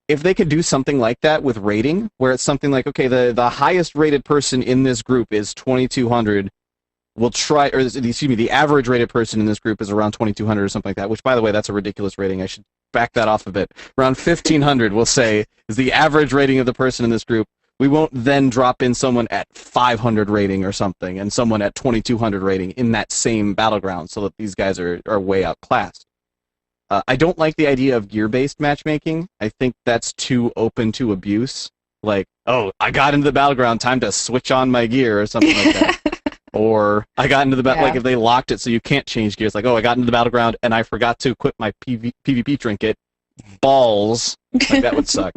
C: If they could do something like that with rating, where it's something like, okay, the highest rated person in this group is 2,200, we'll try, or excuse me, the average rated person in this group is around 2,200 or something like that, which, by the way, that's a ridiculous rating. I should back that off a bit. Around 1,500, we'll say, is the average rating of the person in this group. We won't then drop in someone at 500 rating or something and someone at 2,200 rating in that same battleground, so that these guys are way outclassed. I don't like the idea of gear-based matchmaking. I think that's too open to abuse. Like, oh, I got into the battleground, time to switch on my gear or something like that. Or I got into the like if they locked it so you can't change gears, like, oh, I got into the battleground and I forgot to equip my PvP trinket. Balls. Like, that would suck.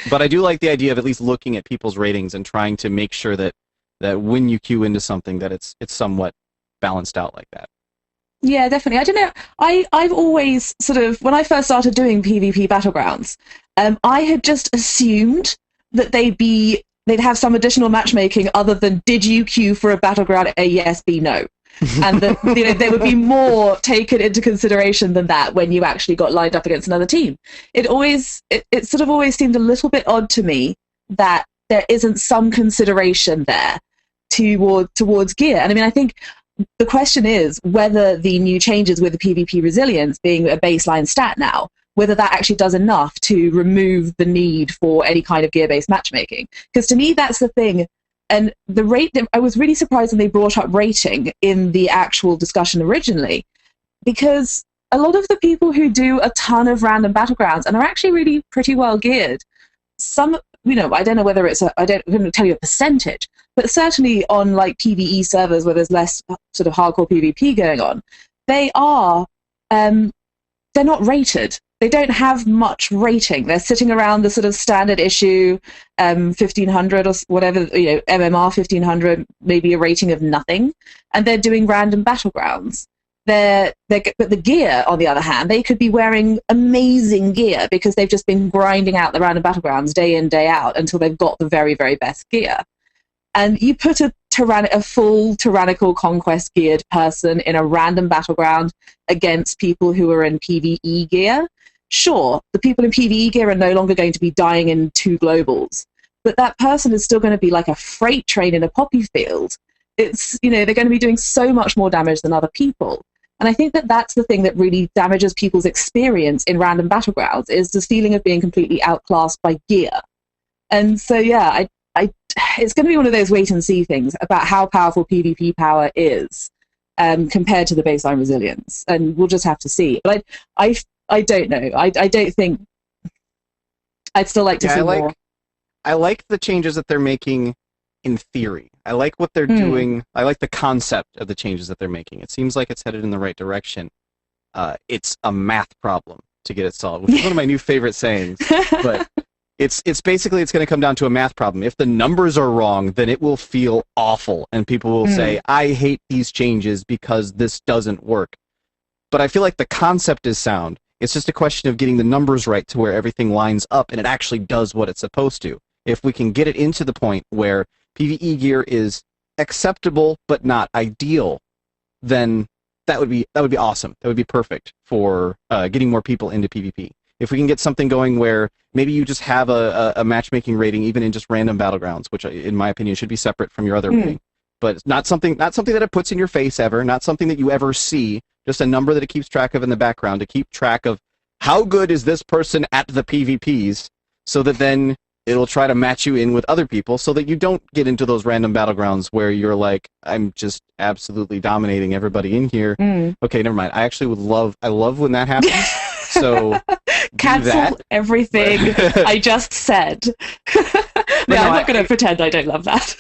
C: But I do like the idea of at least looking at people's ratings and trying to make sure that when you queue into something, that it's somewhat balanced out like that.
D: Yeah, definitely. I don't know. I've always sort of, when I first started doing PvP Battlegrounds, I had just assumed that they'd have some additional matchmaking other than, did you queue for a Battleground, A yes, B no? And that there would be more taken into consideration than that when you actually got lined up against another team. It sort of always seemed a little bit odd to me that there isn't some consideration there towards gear. And I mean, I think the question is whether the new changes with the PvP resilience being a baseline stat now, whether that actually does enough to remove the need for any kind of gear-based matchmaking. Because to me, that's the thing And the rate, I was really surprised when they brought up rating in the actual discussion originally, because a lot of the people who do a ton of random battlegrounds and are actually really pretty well geared, some, I don't know whether it's I'm going to tell you a percentage, but certainly on like PvE servers where there's less sort of hardcore PvP going on, they are, they're not rated. They don't have much rating. They're sitting around the sort of standard issue 1500 or whatever, MMR 1500, maybe a rating of nothing, and they're doing random battlegrounds. But the gear, on the other hand, they could be wearing amazing gear because they've just been grinding out the random battlegrounds day in, day out until they've got the very, very best gear. And you put a full tyrannical conquest geared person in a random battleground against people who are in PvE gear. Sure, the people in PvE gear are no longer going to be dying in 2 globals, but that person is still going to be like a freight train in a poppy field. It's, they're going to be doing so much more damage than other people. And I think that that's the thing that really damages people's experience in random battlegrounds, is this feeling of being completely outclassed by gear. And so, yeah, it's going to be one of those wait and see things about how powerful PvP power is compared to the baseline resilience. And we'll just have to see. But I don't know. I don't think... I'd still like to see more.
C: I like the changes that they're making in theory. I like what they're doing. I like the concept of the changes that they're making. It seems like it's headed in the right direction. It's a math problem to get it solved, which is one of my new favorite sayings. But it's basically, it's going to come down to a math problem. If the numbers are wrong, then it will feel awful, and people will say, I hate these changes because this doesn't work. But I feel like the concept is sound. It's just a question of getting the numbers right to where everything lines up and it actually does what it's supposed to. If we can get it into the point where PvE gear is acceptable but not ideal, then that would be awesome. That would be perfect for getting more people into PvP. If we can get something going where maybe you just have a matchmaking rating even in just random battlegrounds, which in my opinion should be separate from your other rating, but not something that it puts in your face ever, not something that you ever see, just a number that it keeps track of in the background to keep track of how good is this person at the PvPs, so that then it'll try to match you in with other people so that you don't get into those random battlegrounds where you're like, I'm just absolutely dominating everybody in here. Okay, never mind. I love when that happens. So
D: cancel everything I just said. I'm not going to pretend I don't love that.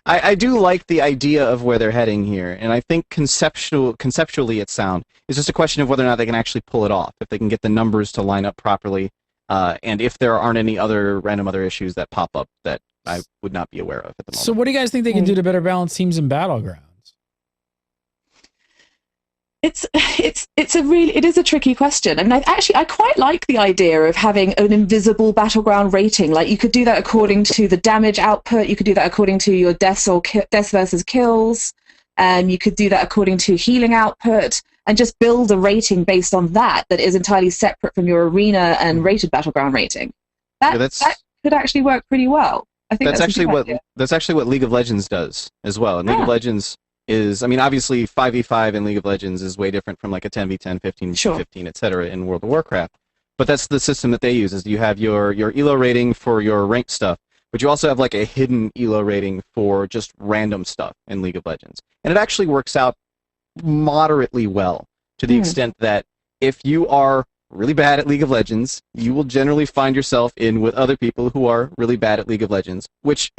C: I do like the idea of where they're heading here, and I think conceptually it's sound. It's just a question of whether or not they can actually pull it off, if they can get the numbers to line up properly, and if there aren't any other random issues that pop up that I would not be aware of at the moment.
A: So what do you guys think they can do to better balance teams in Battlegrounds?
D: It is a tricky question. I mean, I quite like the idea of having an invisible battleground rating. Like, you could do that according to the damage output. You could do that according to your deaths versus kills. You could do that according to healing output, and just build a rating based on that is entirely separate from your arena and rated battleground rating. That could actually work pretty well. I think that's actually what
C: League of Legends does as well. And League of Legends is, I mean, obviously 5v5 in League of Legends is way different from like a 10v10, 15v15, etc. in World of Warcraft. But that's the system that they use, is you have your ELO rating for your ranked stuff, but you also have like a hidden ELO rating for just random stuff in League of Legends. And it actually works out moderately well, to the extent that if you are really bad at League of Legends, you will generally find yourself in with other people who are really bad at League of Legends, which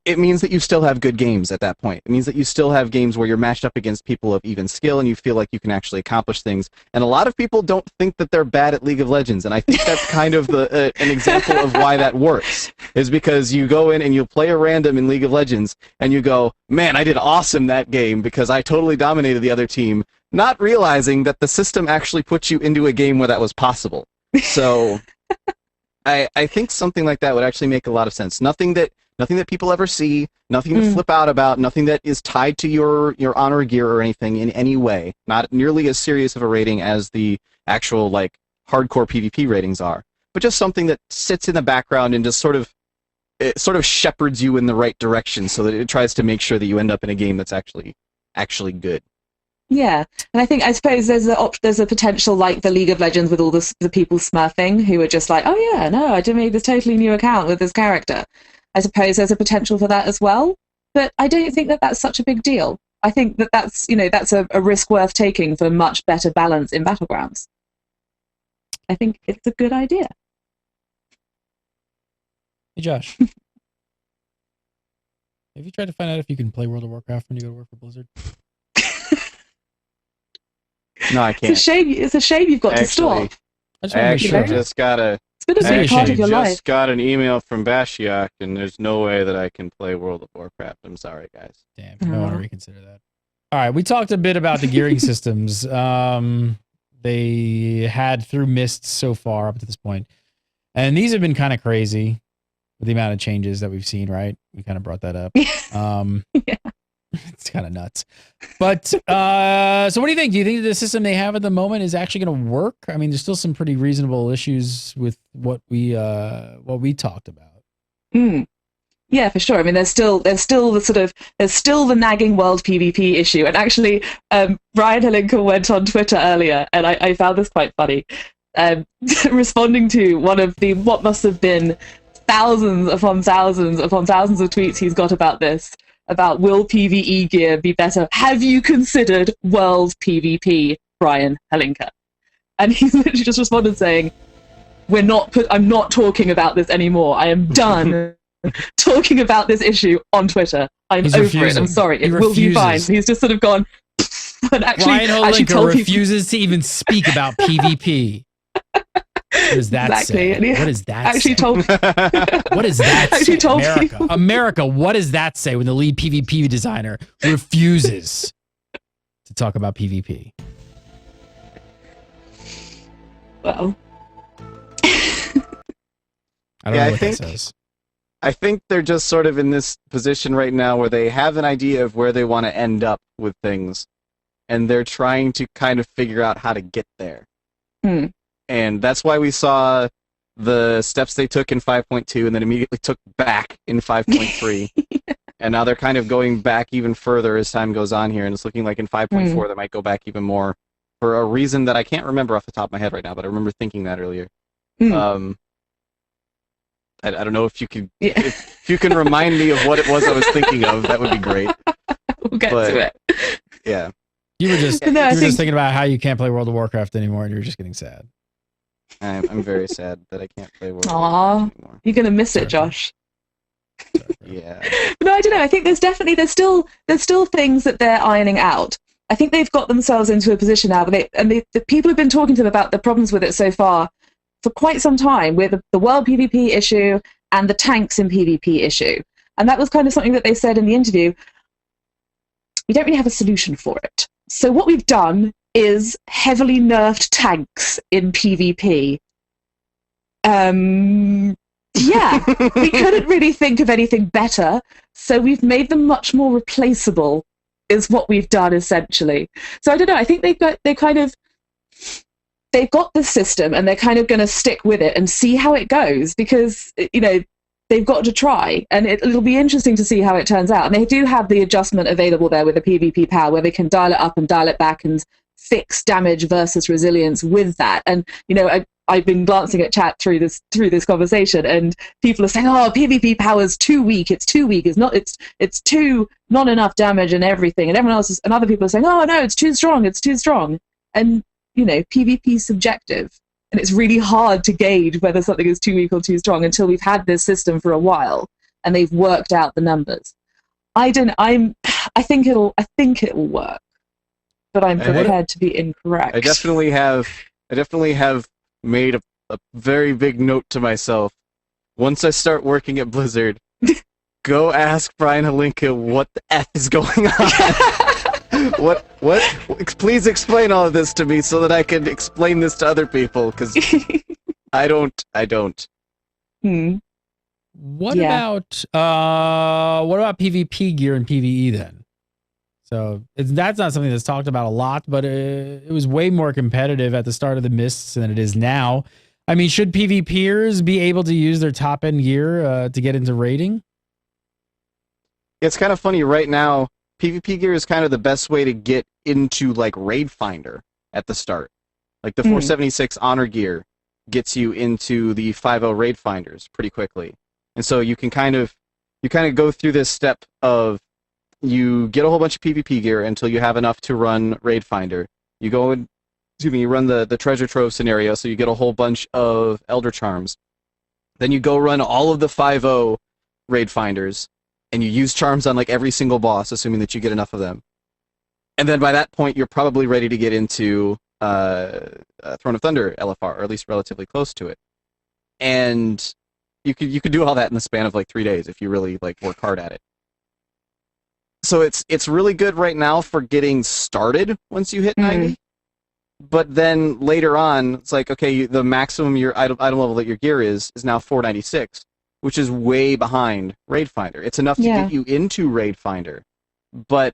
C: it means that you still have good games at that point. It means that you still have games where you're matched up against people of even skill and you feel like you can actually accomplish things. And a lot of people don't think that they're bad at League of Legends, and I think that's kind of an example of why that works, is because you go in and you play a random in League of Legends and you go, man, I did awesome that game because I totally dominated the other team, not realizing that the system actually put you into a game where that was possible. So I think something like that would actually make a lot of sense. Nothing that people ever see, nothing to flip out about, nothing that is tied to your honor gear or anything in any way. Not nearly as serious of a rating as the actual like hardcore PvP ratings are, but just something that sits in the background and just sort of shepherds you in the right direction, so that it tries to make sure that you end up in a game that's actually good.
D: Yeah, and I suppose there's a potential like the League of Legends with all the people smurfing who are just like, oh yeah, no, I just made this totally new account with this character. I suppose there's a potential for that as well. But I don't think that that's such a big deal. I think that that's a risk worth taking for much better balance in Battlegrounds. I think it's a good idea.
A: Hey, Josh. Have you tried to find out if you can play World of Warcraft when you go to work for Blizzard?
C: No, I can't.
D: It's a shame you've got to stop.
A: I actually
C: just got a.
D: It's been a big part of your life.
C: Just got an email from Bashiak, and there's no way that I can play World of Warcraft. I'm sorry, guys.
A: Damn, I want to reconsider that. All right, we talked a bit about the gearing systems. They had through Mists so far up to this point, and these have been kind of crazy with the amount of changes that we've seen. Right, we kind of brought that up.
D: Yeah.
A: It's kind of nuts. But so what do you think? Do you think the system they have at the moment is actually going to work? I mean, there's still some pretty reasonable issues with what we talked about.
D: Yeah, for sure. I mean, there's still the nagging world PvP issue. And actually, Brian Helinka went on Twitter earlier, and I found this quite funny, responding to one of the what must have been thousands upon thousands upon thousands of tweets he's got about this. About will PvE gear be better? Have you considered world PvP, Brian Helinka? And he literally just responded saying, I'm not talking about this anymore. I am done talking about this issue on Twitter. He's over refusing. It. I'm sorry. It will be fine. He's just sort of gone. And
A: Brian Helinka refuses to even speak about PvP. What does that say? What does that say? What does that say? America, what does that say when the lead PvP designer refuses to talk about PvP?
D: Well,
A: I don't know what that says.
C: I think they're just sort of in this position right now where they have an idea of where they want to end up with things, and they're trying to kind of figure out how to get there. And that's why we saw the steps they took in 5.2 and then immediately took back in 5.3. And now they're kind of going back even further as time goes on here. And it's looking like in 5.4 they might go back even more for a reason that I can't remember off the top of my head right now, but I remember thinking that earlier. I don't know if you could if you can remind me of what it was I was thinking of, that would be great.
D: We'll get to it.
C: Yeah.
A: You were just just thinking about how you can't play World of Warcraft anymore and you were just getting sad.
C: I'm very sad that I can't play World of Warcraft anymore.
D: You're gonna miss it, Josh.
C: Yeah.
D: But no, I don't know. I think there's still things that they're ironing out. I think they've got themselves into a position now, the people who've been talking to them about the problems with it so far for quite some time, with the world PvP issue and the tanks in PvP issue. And that was kind of something that they said in the interview. We don't really have a solution for it. So what we've done is heavily nerfed tanks in PvP. Yeah, we couldn't really think of anything better, so we've made them much more replaceable, is what we've done essentially. So I don't know, I think they've got this system and they're kind of going to stick with it and see how it goes, because, they've got to try, and it'll be interesting to see how it turns out. And they do have the adjustment available there with the PvP power, where they can dial it up and dial it back and fix damage versus resilience with that. And I've been glancing at chat through this conversation, and people are saying, "Oh, PvP power is too weak. It's too weak. It's too not enough damage and everything." And everyone else and other people are saying, "Oh no, it's too strong. It's too strong." And PvP is subjective. And it's really hard to gauge whether something is too weak or too strong until we've had this system for a while and they've worked out the numbers. I think it'll work, but I'm prepared to be incorrect.
C: I definitely have made a very big note to myself. Once I start working at Blizzard, go ask Brian Helinka what the F is going on. What? Please explain all of this to me so that I can explain this to other people, because I don't.
A: What about PvP gear and PvE then? So that's not something that's talked about a lot, but it was way more competitive at the start of the Mists than it is now. I mean, should PvPers be able to use their top end gear to get into raiding?
C: It's kind of funny right now. PvP gear is kind of the best way to get into like Raid Finder at the start. Like the 476 Honor gear gets you into the 5.0 Raid Finders pretty quickly. And so you can kind of you kind of go through this step of you get a whole bunch of PvP gear until you have enough to run Raid Finder. You go and you run the treasure trove scenario, so you get a whole bunch of Elder Charms. Then you go run all of the 5.0 Raid Finders, and you use charms on like every single boss, assuming that you get enough of them. And then by that point, you're probably ready to get into Throne of Thunder LFR, or at least relatively close to it. And you could do all that in the span of like 3 days if you really like work hard at it. So it's really good right now for getting started once you hit 90. But then later on, it's like, okay, the maximum your item level that your gear is now 496, which is way behind Raid Finder. It's enough to get you into Raid Finder, but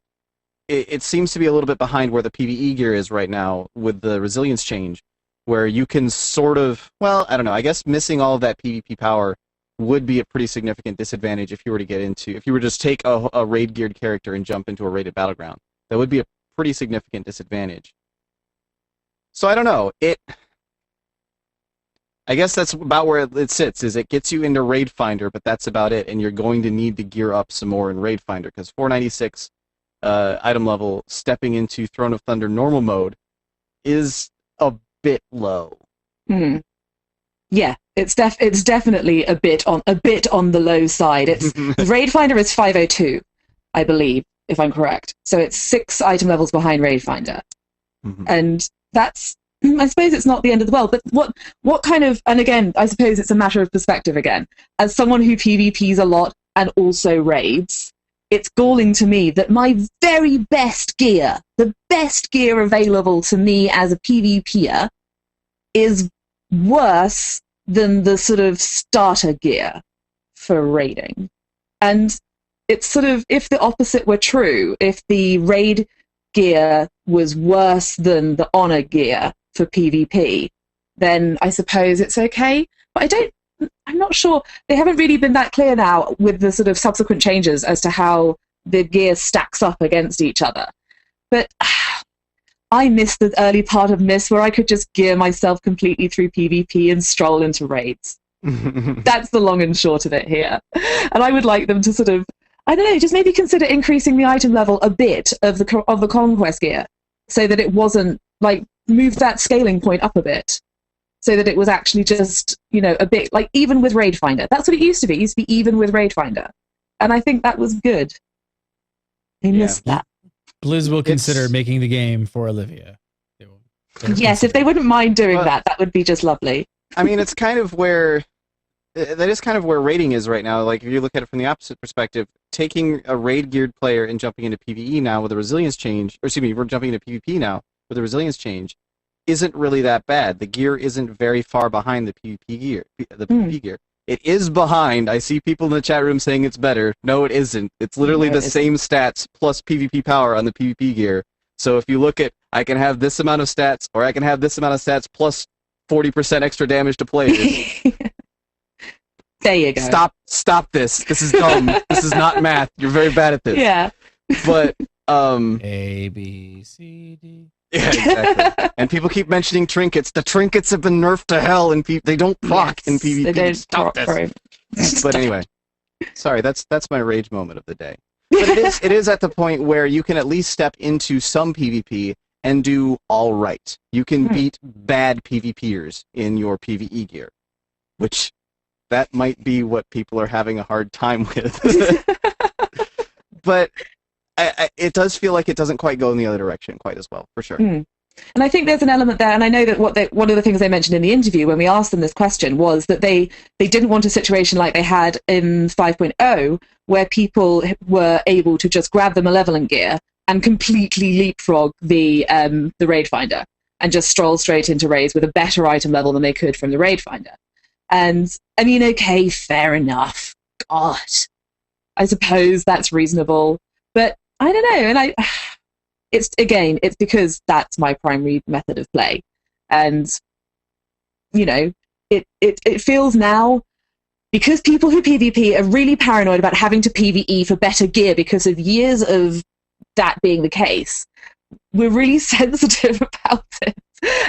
C: it seems to be a little bit behind where the PvE gear is right now with the resilience change, where you can sort of, well, I don't know, I guess missing all of that PvP power would be a pretty significant disadvantage if you were to just take a raid geared character and jump into a raided battleground. That would be a pretty significant disadvantage. So I don't know. I guess that's about where it sits, is it gets you into Raid Finder, but that's about it, and you're going to need to gear up some more in Raid Finder, because 496 item level stepping into Throne of Thunder normal mode is a bit low.
D: Yeah, it's definitely a bit on the low side. It's Raid Finder is 502, I believe, if I'm correct. So it's 6 item levels behind Raid Finder. And that's, I suppose it's not the end of the world, but what kind of, and again, I suppose it's a matter of perspective again. As someone who PvPs a lot and also raids, it's galling to me that my very best gear, the best gear available to me as a PvPer, is worse than the sort of starter gear for raiding. And it's sort of, if the opposite were true, if the raid gear was worse than the honor gear for PvP, then I suppose it's okay. But I'm not sure. They haven't really been that clear now with the sort of subsequent changes as to how the gear stacks up against each other. But I miss the early part of Miss where I could just gear myself completely through PvP and stroll into raids. That's the long and short of it here. And I would like them to sort of, I don't know, just maybe consider increasing the item level a bit of the Conquest gear, so that it wasn't, like, move that scaling point up a bit, so that it was actually just, a bit, like, even with Raid Finder. That's what it used to be. It used to be even with Raid Finder. And I think that was good. I missed that.
A: Blizz will consider making the game for Olivia.
D: Yes, if they wouldn't mind doing that would be just lovely.
C: I mean, it's kind of where... That is kind of where raiding is right now. Like, if you look at it from the opposite perspective, taking a raid-geared player and jumping into PvE now with a resilience change, or excuse me, we're jumping into PvP now with a resilience change, isn't really that bad. The gear isn't very far behind the PvP gear. PvP gear. It is behind. I see people in the chat room saying it's better. No, it isn't. It's literally the same stats plus PvP power on the PvP gear. So if you look at, I can have this amount of stats, or I can have this amount of stats plus 40% extra damage to players.
D: There you go.
C: Stop this. This is dumb. This is not math. You're very bad at this.
D: Yeah.
C: But
A: A, B, C, D.
C: Yeah, exactly. And people keep mentioning trinkets. The trinkets have been nerfed to hell, and they don't proc in PvP.
D: They don't
C: Stop this. But anyway, sorry. That's my rage moment of the day. But it is at the point where you can at least step into some PvP and do all right. You can beat bad PvPers in your PvE gear, which that might be what people are having a hard time with. But it does feel like it doesn't quite go in the other direction quite as well, for sure.
D: And I think there's an element there, and I know that one of the things they mentioned in the interview when we asked them this question was that they didn't want a situation like they had in 5.0, where people were able to just grab the malevolent gear and completely leapfrog the raid finder and just stroll straight into raids with a better item level than they could from the raid finder. And I mean, okay, fair enough. God, I suppose that's reasonable, but I don't know. And it's because that's my primary method of play, and it feels now, because people who PvP are really paranoid about having to PvE for better gear because of years of that being the case. We're really sensitive about it.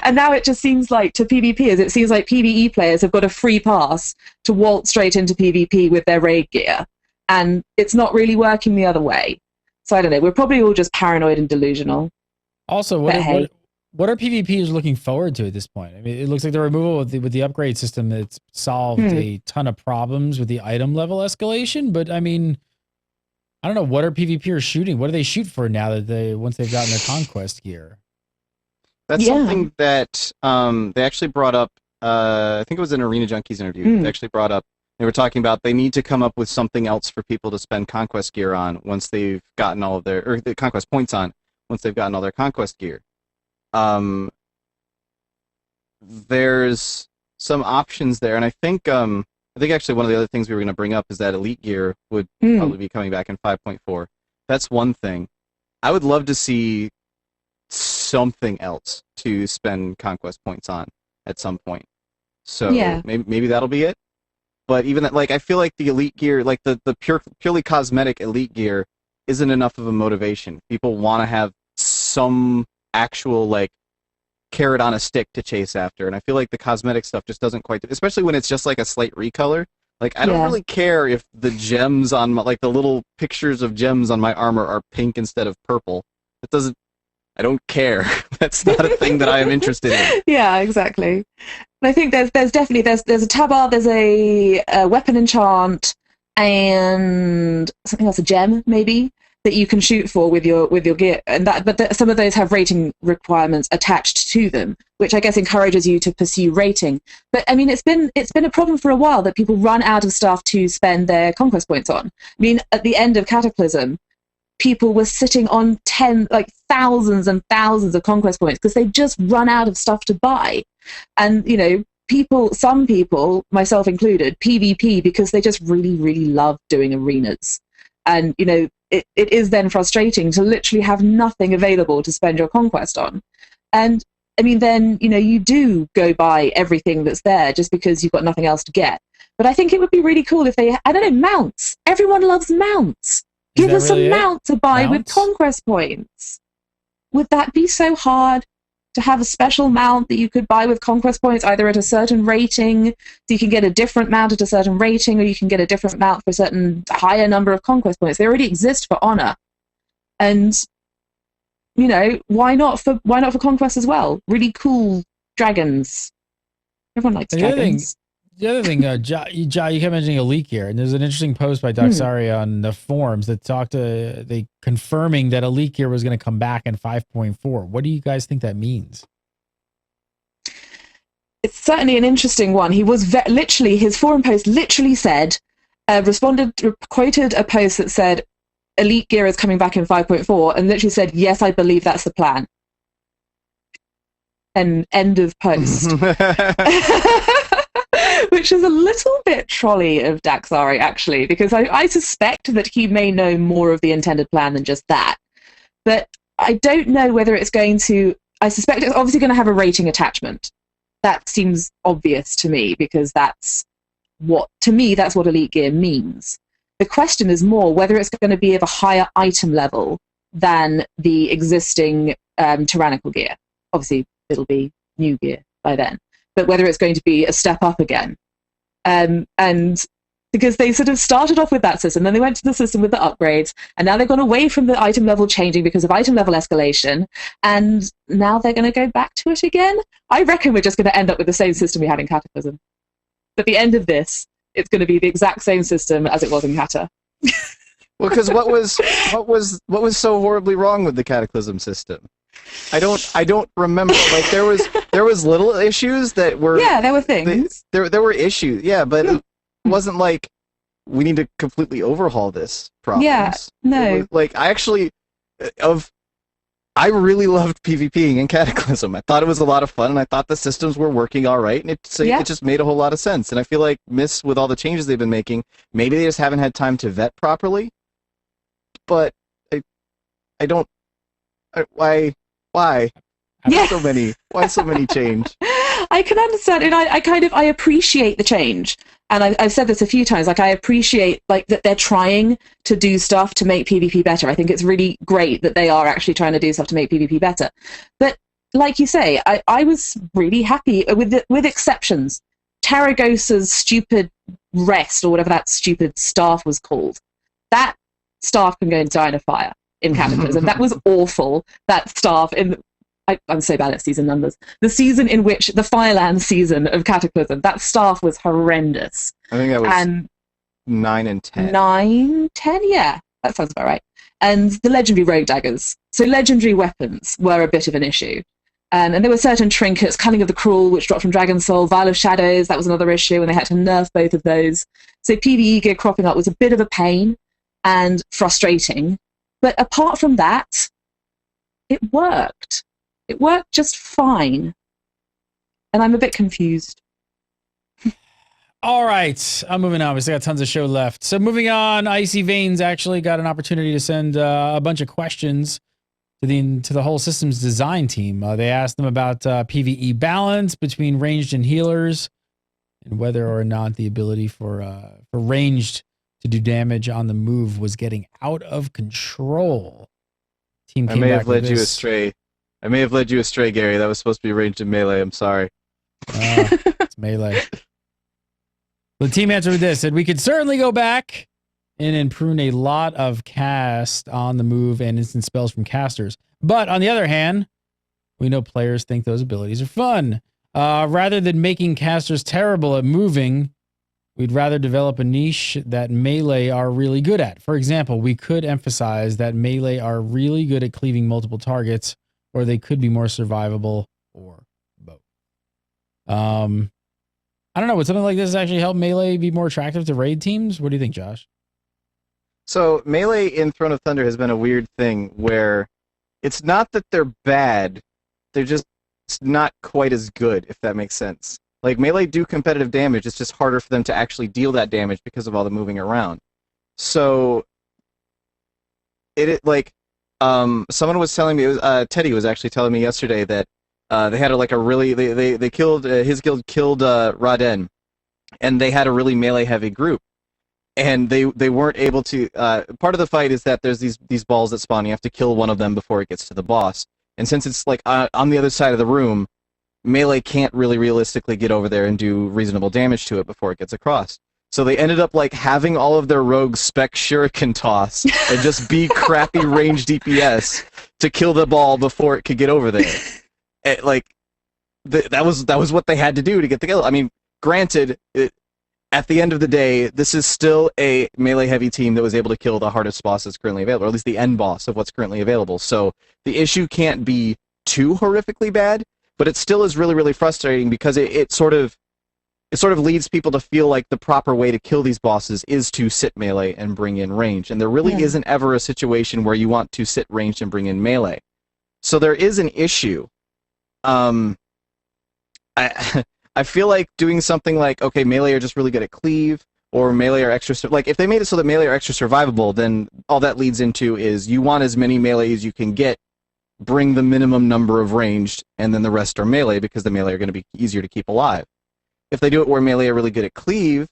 D: And now it just seems like, to PvPers, it seems like PvE players have got a free pass to waltz straight into PvP with their raid gear. and it's not really working the other way. So I don't know. We're probably all just paranoid and delusional.
A: Also, what are PvPers looking forward to at this point? I mean, it looks like the removal with the upgrade system that's solved a ton of problems with the item level escalation. But I mean, I don't know, what are PvPers shooting? What do they shoot for now that once they've gotten their conquest gear?
C: That's something that they actually brought up. I think it was an Arena Junkies interview. They actually brought up. They were talking about they need to come up with something else for people to spend conquest gear on once they've gotten all of the conquest points on once they've gotten all their conquest gear. There's some options there, and I think actually one of the other things we were going to bring up is that elite gear would probably be coming back in 5.4. That's one thing. I would love to see something else to spend conquest points on at some point. So maybe that'll be it. But even that, like, I feel like the elite gear, like the purely cosmetic elite gear, isn't enough of a motivation. People want to have some actual, like, carrot on a stick to chase after, and I feel like the cosmetic stuff just doesn't quite, especially when it's just like a slight recolor. Like, I don't really care if the gems on my, like, the little pictures of gems on my armor are pink instead of purple. It doesn't, I don't care. That's not a thing that I am interested in.
D: Yeah, exactly. And I think there's definitely there's a tabar, there's a weapon enchant, and something else, a gem maybe, that you can shoot for with your gear, and some of those have rating requirements attached to them, which I guess encourages you to pursue rating. But I mean, it's been a problem for a while that people run out of stuff to spend their conquest points on. I mean, at the end of Cataclysm, people were sitting on thousands and thousands of conquest points because they just run out of stuff to buy. And, you know, some people, myself included, PvP because they just really, really love doing arenas. And, you know, it is then frustrating to literally have nothing available to spend your conquest on. And, I mean, then, you know, you do go buy everything that's there just because you've got nothing else to get. But I think it would be really cool if they, I don't know, mounts. Everyone loves mounts. Give us a mount to buy with conquest points. Would that be so hard to have a special mount that you could buy with conquest points, either at a certain rating, so you can get a different mount at a certain rating, or you can get a different mount for a certain higher number of conquest points? They already exist for honor. And, you know, why not for conquest as well? Really cool dragons. Everyone likes dragons.
A: The other thing, you kept mentioning elite gear, and there's an interesting post by Doxaria on the forums that they confirming that elite gear was going to come back in 5.4. What do you guys think that means?
D: It's certainly an interesting one. He was literally, his forum post literally said, quoted a post that said, elite gear is coming back in 5.4, and literally said, yes, I believe that's the plan. And end of post. Which is a little bit trolley of Daxari, actually, because I suspect that he may know more of the intended plan than just that. But I don't know whether it's going to... I suspect it's obviously going to have a rating attachment. That seems obvious to me, because that's what elite gear means. The question is more whether it's going to be of a higher item level than the existing tyrannical gear. Obviously, it'll be new gear by then. But whether it's going to be a step up again. And because they sort of started off with that system, then they went to the system with the upgrades, and now they've gone away from the item level changing because of item level escalation, and now they're going to go back to it again. I reckon we're just going to end up with the same system we had in Cataclysm. At the end of this, it's going to be the exact same system as it was in Cata.
C: Well, because what was so horribly wrong with the Cataclysm system? I don't remember. Like, there was little issues that were... Yeah,
D: there were things.
C: There were issues, yeah, but it wasn't like we need to completely overhaul this problem.
D: Yeah, no.
C: Like, I really loved PvPing in Cataclysm. I thought it was a lot of fun, and I thought the systems were working all right, and it just made a whole lot of sense. And I feel like Myths, with all the changes they've been making, maybe they just haven't had time to vet properly. But I don't... Why? Why so many change?
D: I can understand, and I appreciate the change. And I've said this a few times, like, I appreciate, like, that they're trying to do stuff to make PvP better. I think it's really great that they are actually trying to do stuff to make PvP better. But like you say, I was really happy with exceptions. Taragosa's stupid rest, or whatever that stupid staff was called, that staff can go and die in a fire in Cataclysm. That was awful. That staff I'm so bad at season numbers. The season in which the Fireland season of Cataclysm, that staff was horrendous.
C: I think that was 9 and 10.
D: 9, 10, yeah, that sounds about right. And the legendary rogue daggers. So legendary weapons were a bit of an issue. And there were certain trinkets, Cunning of the Cruel, which dropped from Dragon Soul, Vial of Shadows, that was another issue, and they had to nerf both of those. So PvE gear cropping up was a bit of a pain and frustrating. But apart from that, it worked. It worked just fine. And I'm a bit confused.
A: All right, I'm moving on. We still got tons of show left. So moving on, Icy Veins actually got an opportunity to send a bunch of questions to the whole systems design team. They asked them about PvE balance between ranged and healers, and whether or not the ability for ranged to do damage on the move was getting out of control. Team came
C: I may
A: back
C: have led
A: with
C: you
A: this.
C: astray. I may have led you astray, Gary. That was supposed to be ranged in melee. I'm sorry.
A: It's melee. The team answered with this, said we could certainly go back and improve a lot of cast on the move and instant spells from casters. But on the other hand, we know players think those abilities are fun. Rather than making casters terrible at moving, we'd rather develop a niche that melee are really good at. For example, we could emphasize that melee are really good at cleaving multiple targets, or they could be more survivable, or both. I don't know. Would something like this actually help melee be more attractive to raid teams? What do you think, Josh?
C: So melee in Throne of Thunder has been a weird thing where it's not that they're bad, they're just not quite as good, if that makes sense. Like, melee do competitive damage, it's just harder for them to actually deal that damage because of all the moving around. So, someone was telling me, Teddy was actually telling me yesterday that they had they killed, his guild killed Raden, and they had a really melee-heavy group. And they weren't able to, part of the fight is that there's these balls that spawn, you have to kill one of them before it gets to the boss. And since it's like on the other side of the room, melee can't really realistically get over there and do reasonable damage to it before it gets across. So they ended up like having all of their rogues spec shuriken toss and just be crappy range DPS to kill the ball before it could get over there. That was what they had to do to get the kill. I mean, granted, at the end of the day, this is still a melee-heavy team that was able to kill the hardest boss that's currently available, or at least the end boss of what's currently available. So the issue can't be too horrifically bad, but it still is really, really frustrating because it sort of leads people to feel like the proper way to kill these bosses is to sit melee and bring in range. And there really isn't ever a situation where you want to sit ranged and bring in melee. So there is an issue. I feel like doing something like, okay, melee are just really good at cleave, or melee are extra... Like, if they made it so that melee are extra survivable, then all that leads into is you want as many melee as you can get, bring the minimum number of ranged, and then the rest are melee, because the melee are going to be easier to keep alive. If they do it where melee are really good at cleave,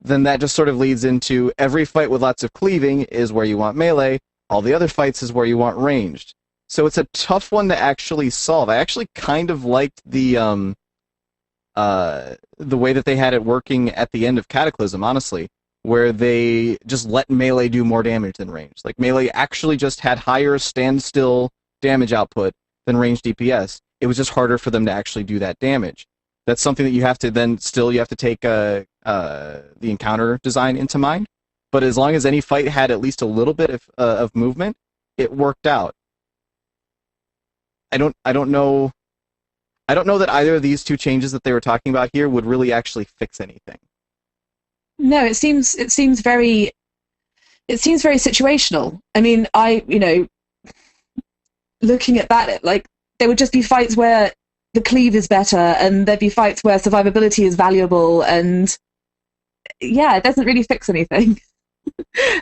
C: then that just sort of leads into every fight with lots of cleaving is where you want melee, all the other fights is where you want ranged. So it's a tough one to actually solve. I actually kind of liked the way that they had it working at the end of Cataclysm, honestly, where they just let melee do more damage than range. Like, melee actually just had higher standstill damage output than range DPS. It was just harder for them to actually do that damage. That's something that you have to take the encounter design into mind. But as long as any fight had at least a little bit of movement, it worked out. I don't know that either of these two changes that they were talking about here would really actually fix anything.
D: No, it seems very situational. I mean, looking at that, like, there would just be fights where the cleave is better, and there'd be fights where survivability is valuable, and yeah, it doesn't really fix anything.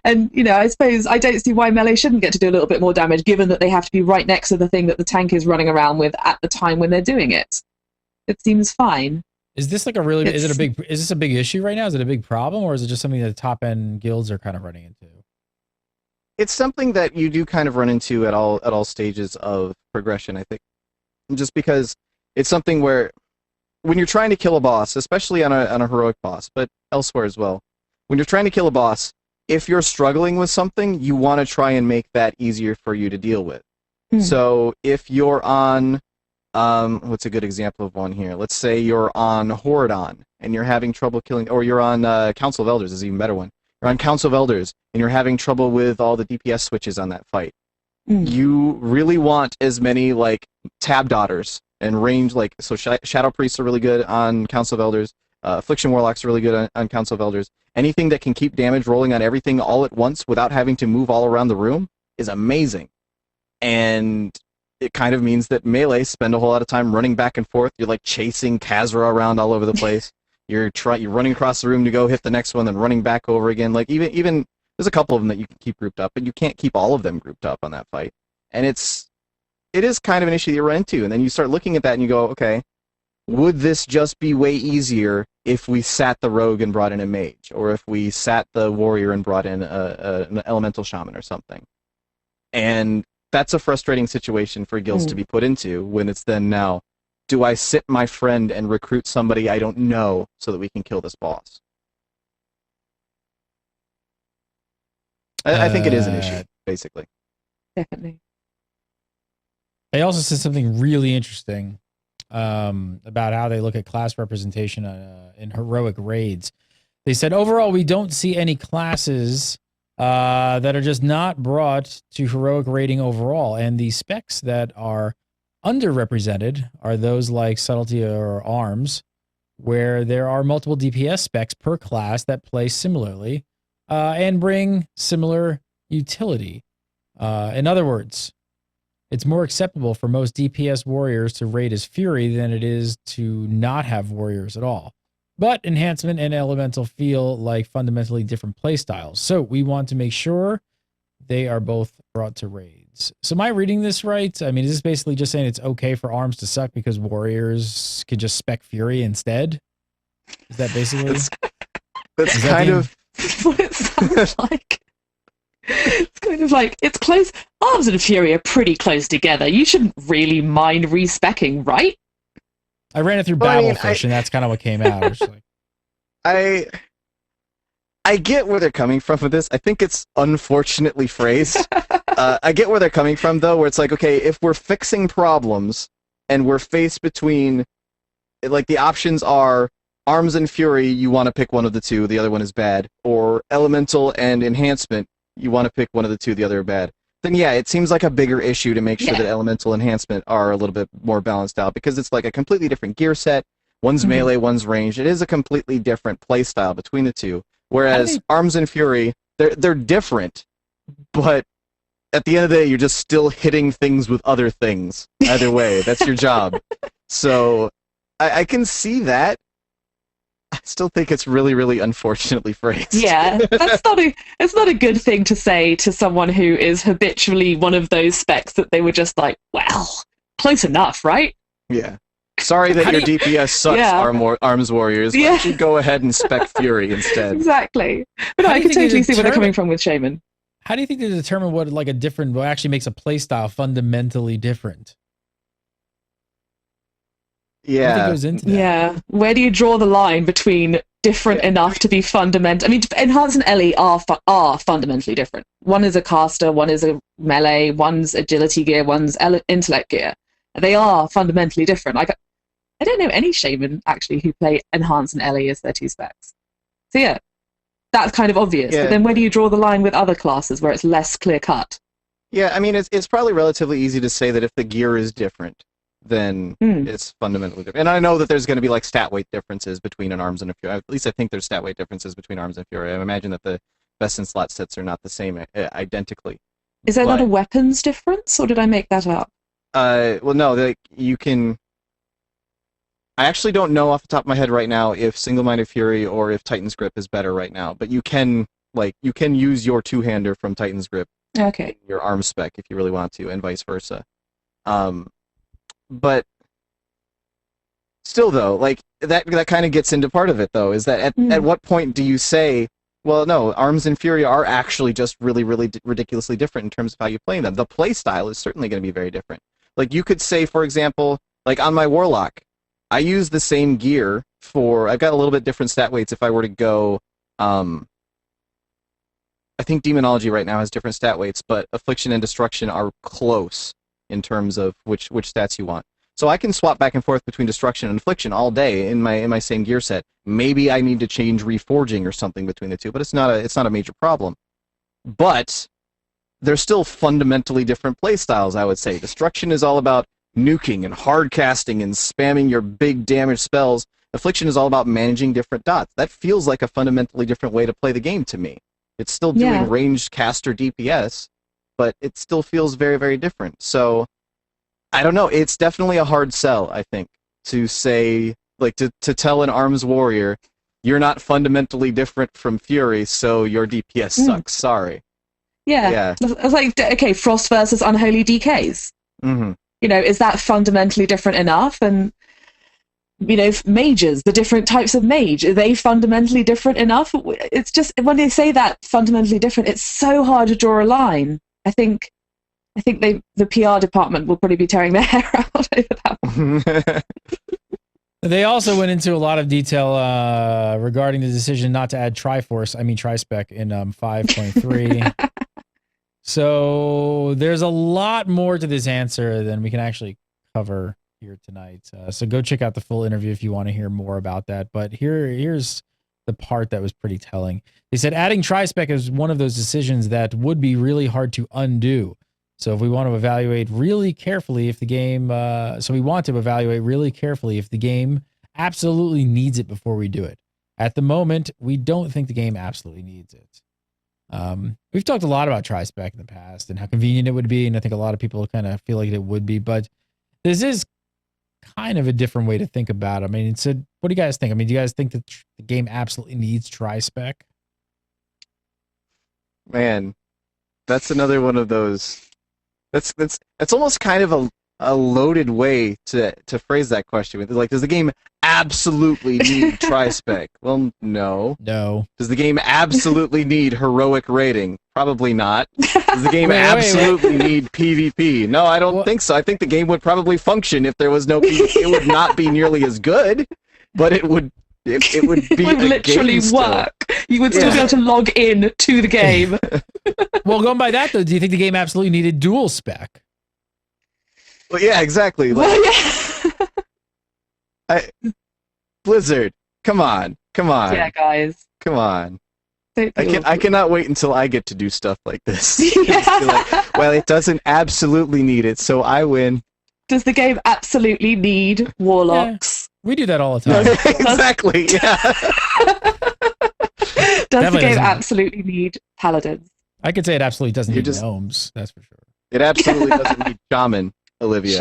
D: And, I suppose I don't see why melee shouldn't get to do a little bit more damage, given that they have to be right next to the thing that the tank is running around with at the time when they're doing it. It seems fine.
A: Is this like is this a big issue right now? Is it a big problem, or is it just something that top end guilds are kind of running into?
C: It's something that you do kind of run into at all stages of progression, I think. Just because it's something where when you're trying to kill a boss, especially on a heroic boss, but elsewhere as well, when you're trying to kill a boss, if you're struggling with something, you want to try and make that easier for you to deal with. So if you're on, what's a good example of one here? Let's say you're on Horadon and you're having trouble killing, or you're on Council of Elders is an even better one. You're on Council of Elders and you're having trouble with all the DPS switches on that fight. You really want as many like tab daughters and range, like, so Shadow Priests are really good on Council of Elders. Affliction Warlocks are really good on Council of Elders. Anything that can keep damage rolling on everything all at once without having to move all around the room is amazing. And it kind of means that melee spend a whole lot of time running back and forth. You're like chasing Khazra around all over the place. You're running across the room to go hit the next one, then running back over again. Like even there's a couple of them that you can keep grouped up, but you can't keep all of them grouped up on that fight. And it is kind of an issue that you run into. And then you start looking at that and you go, okay, would this just be way easier if we sat the rogue and brought in a mage, or if we sat the warrior and brought in an elemental shaman or something? And that's a frustrating situation for guilds to be put into when it's then now, do I sit my friend and recruit somebody I don't know so that we can kill this boss? I think it is an issue, basically.
D: Definitely.
A: They also said something really interesting about how they look at class representation in heroic raids. They said, overall, we don't see any classes that are just not brought to heroic rating overall. And the specs that are underrepresented are those like subtlety or arms, where there are multiple DPS specs per class that play similarly and bring similar utility. In other words, it's more acceptable for most DPS warriors to raid as Fury than it is to not have warriors at all. But Enhancement and Elemental feel like fundamentally different playstyles. So we want to make sure they are both brought to raids. So am I reading this right? I mean, is this basically just saying it's okay for arms to suck because warriors can just spec Fury instead? Is that basically?
C: That's kind of
D: what it sounds like. It's kind of like, it's close. Arms and Fury are pretty close together. You shouldn't really mind respecking, right?
A: I ran it through Babelfish, and that's kind of what came out. I was like,
C: I get where they're coming from with this. I think it's unfortunately phrased. I get where they're coming from, though, where it's like, okay, if we're fixing problems and we're faced between, like, the options are Arms and Fury, you want to pick one of the two, the other one is bad, or Elemental and Enhancement, you want to pick one of the two, the other are bad, then yeah, it seems like a bigger issue to make sure that Elemental Enhancement are a little bit more balanced out, because it's like a completely different gear set. One's melee, one's ranged. It is a completely different play style between the two. Whereas Arms and Fury, they're different, but at the end of the day, you're just still hitting things with other things. Either way, that's your job. So I can see that. I still think it's really, really unfortunately phrased.
D: Yeah, it's not a good thing to say to someone who is habitually one of those specs that they were just like, well, close enough, right?
C: Yeah. Sorry that your DPS sucks, Arms Warriors. Why don't you go ahead and spec Fury instead?
D: Exactly. But no, I can totally see where they're coming from with Shaman.
A: How do you think they determine what actually makes a playstyle fundamentally different?
C: Yeah.
A: Goes into that?
D: Yeah. Where do you draw the line between different enough to be fundamental? I mean, Enhance and Ellie are fundamentally different. One is a caster, one is a melee, one's agility gear, one's intellect gear. They are fundamentally different. I don't know any shaman actually who play Enhance and Ellie as their two specs. So yeah, that's kind of obvious.
C: Yeah.
D: But then where do you draw the line with other classes where it's less clear cut?
C: Yeah, I mean, it's probably relatively easy to say that if the gear is different, then it's fundamentally different. And I know that there's going to be like stat weight differences between an Arms and a Fury. At least I think there's stat weight differences between Arms and Fury. I imagine that the best in slot sets are not the same identically.
D: Is there not a weapons difference, or did I make that up?
C: Well, no, you can... I actually don't know off the top of my head right now if Single-Minded Fury or if Titan's Grip is better right now, but you can use your two-hander from Titan's Grip in your arm spec if you really want to, and vice versa. But still, though, like that kind of gets into part of it, though, is that at what point do you say, well, no, Arms and Fury are actually just really, really ridiculously different in terms of how you play them. The play style is certainly going to be very different. Like, you could say, for example, like on my Warlock, I use the same gear I've got a little bit different stat weights if I were to go I think Demonology right now has different stat weights, but Affliction and Destruction are close in terms of which stats you want. So I can swap back and forth between Destruction and Affliction all day in my same gear set. Maybe I need to change Reforging or something between the two, but it's not a major problem. But they're still fundamentally different playstyles, I would say. Destruction is all about nuking and hard casting and spamming your big damage spells. Affliction is all about managing different dots. That feels like a fundamentally different way to play the game to me. It's still doing ranged caster DPS, but it still feels very, very different. So I don't know. It's definitely a hard sell, I think, to say, like, to tell an arms warrior, you're not fundamentally different from Fury, so your DPS sucks. Sorry.
D: Yeah. It's like, okay, Frost versus Unholy DKs.
C: Mm-hmm.
D: You know, is that fundamentally different enough? And, you know, mages, the different types of mage, are they fundamentally different enough? It's just, when they say that fundamentally different, it's so hard to draw a line. I think the PR department will probably be tearing their hair out over that one.
A: They also went into a lot of detail regarding the decision not to add Tri-Spec in 5.3. So there's a lot more to this answer than we can actually cover here tonight. So go check out the full interview if you want to hear more about that. But here's the part that was pretty telling. They said adding Tri-Spec is one of those decisions that would be really hard to undo. So if we want to evaluate really carefully if the game, absolutely needs it before we do it. At the moment, we don't think the game absolutely needs it. We've talked a lot about Tri-Spec in the past and how convenient it would be, and I think a lot of people kind of feel like it would be, but this is kind of a different way to think about it. I mean, what do you guys think? I mean, do you guys think that the game absolutely needs Tri-Spec?
C: Man, that's another one of those. That's almost kind of a loaded way to phrase that question. Like, does the game absolutely need Tri-Spec? Well, no.
A: No.
C: Does the game absolutely need heroic rating? Probably not. Does the game absolutely need PvP? No, I don't think so. I think the game would probably function if there was no PvP. It would not be nearly as good, but it would be
D: it would literally work. You would still be able to log in to the game.
A: Well, going by that, though, do you think the game absolutely needed dual spec?
C: Well, yeah, exactly. Like, Blizzard, come on.
D: Yeah, guys.
C: Come on. I cannot wait until I get to do stuff like this. Well, it doesn't absolutely need it, so I win.
D: Does the game absolutely need warlocks?
A: Yeah, we do that all the time.
C: Exactly, yeah.
D: Does the game absolutely need paladins?
A: I could say it absolutely doesn't need gnomes, that's for sure.
C: It absolutely doesn't need shaman, Olivia.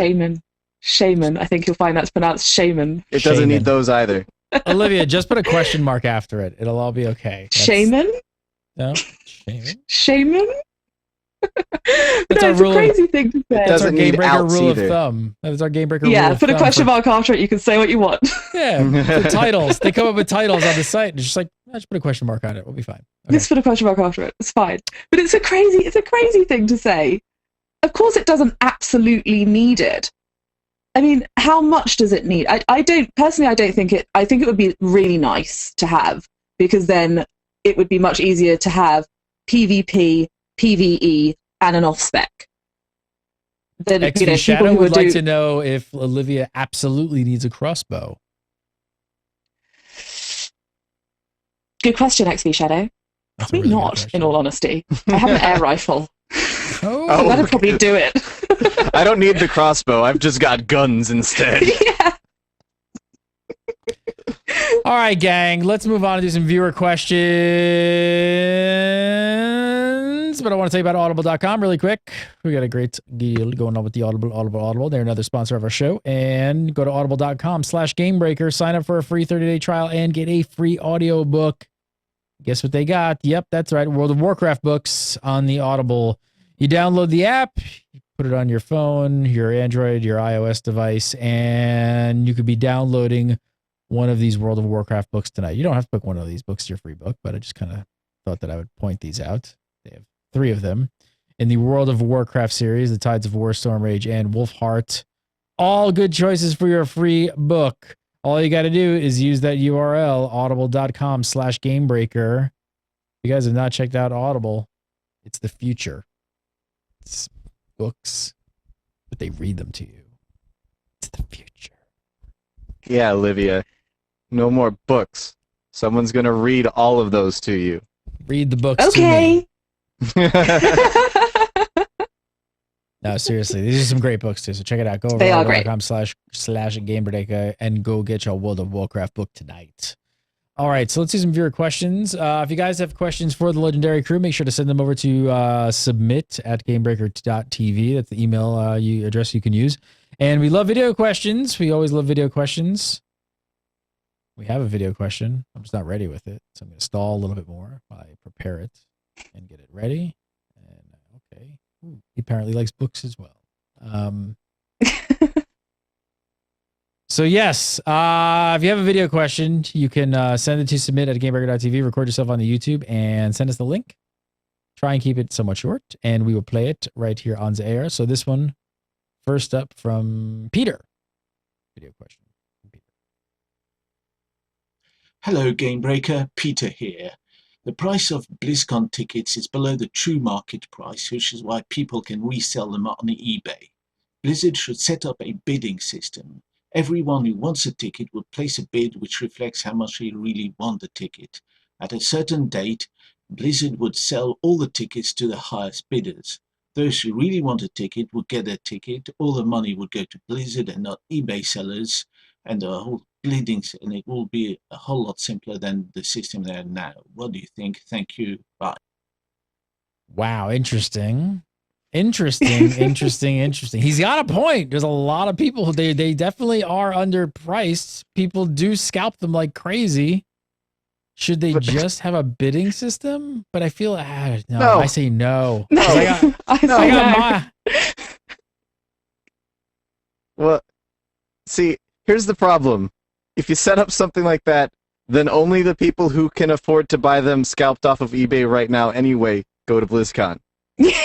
D: Shaman. I think you'll find that's pronounced shaman.
C: It doesn't need those either.
A: Olivia, just put a question mark after it. It'll all be okay.
D: Shaman?
A: No? Shaman?
D: Shaman?
A: It's
D: a crazy thing to say.
A: That's our Gamebreaker rule of thumb. That's our Gamebreaker rule of thumb.
D: Yeah, put a question mark after it. You can say what you want.
A: Yeah, the titles. They come up with titles on the site. It's just like, just put a question mark on it. We'll be fine. Okay.
D: Just put a question mark after it. It's fine. But it's a crazy thing to say. Of course it doesn't absolutely need it. I mean, how much does it need? I don't think it. I think it would be really nice to have, because then it would be much easier to have PvP, PvE, and an off-spec. Then,
A: XP Shadow would like to know if Olivia absolutely needs a crossbow.
D: Good question, XP Shadow. Probably not, in all honesty. I have an air rifle.
A: Oh,
D: that'd probably do it.
C: I don't need the crossbow. I've just got guns instead.
D: Yeah.
A: All right, gang. Let's move on and do some viewer questions. But I want to tell you about audible.com really quick. We got a great deal going on with the Audible. They're another sponsor of our show. And go to audible.com/Gamebreaker. Sign up for a free 30-day trial and get a free audiobook. Guess what they got? Yep, that's right. World of Warcraft books on the Audible. You download the app, you put it on your phone, your Android, your iOS device, and you could be downloading one of these World of Warcraft books tonight. You don't have to pick one of these books, your free book, but I just kind of thought that I would point these out. They have 3 of them in the World of Warcraft series, The Tides of War, Stormrage, and Wolfheart. All good choices for your free book. All you got to do is use that URL, audible.com/Gamebreaker. you guys have not checked out Audible, it's the future. It's books, but they read them to you. It's the future.
C: Yeah, Olivia. No more books. Someone's going to read all of those to you.
A: Read the books
D: Okay.
A: to me. No, seriously, these are some great books too. So check it out. Go over
D: They are
A: to
D: great.
A: Gamebreaker and go get your World of Warcraft book tonight. All right, so let's do some viewer questions. If you guys have questions for the Legendary Crew, make sure to send them over to submit@gamebreaker.tv. That's the email address you can use. And we love video questions. We always love video questions. We have a video question. I'm just not ready with it, so I'm going to stall a little bit more while I prepare it and get it ready. And okay, ooh, he apparently likes books as well. So yes, if you have a video question, you can send it to submit@gamebreaker.tv, record yourself on the YouTube, and send us the link. Try and keep it somewhat short, and we will play it right here on the air. So this one, first up from Peter. Video question.
E: Hello, Gamebreaker. Peter here. The price of BlizzCon tickets is below the true market price, which is why people can resell them on eBay. Blizzard should set up a bidding system. Everyone who wants a ticket would place a bid which reflects how much they really want the ticket. At a certain date, Blizzard would sell all the tickets to the highest bidders. Those who really want a ticket would get a ticket. All the money would go to Blizzard and not eBay sellers, and the whole bidding, and it will be a whole lot simpler than the system there now. What do you think? Thank you. Bye.
A: Wow, interesting. Interesting. He's got a point. There's a lot of people who they definitely are underpriced. People do scalp them like crazy. Should they just have a bidding system? But I feel no. I say no.
D: No,
A: I got
C: Well, see, here's the problem. If you set up something like that, then only the people who can afford to buy them scalped off of eBay right now anyway go to BlizzCon.
D: Yeah.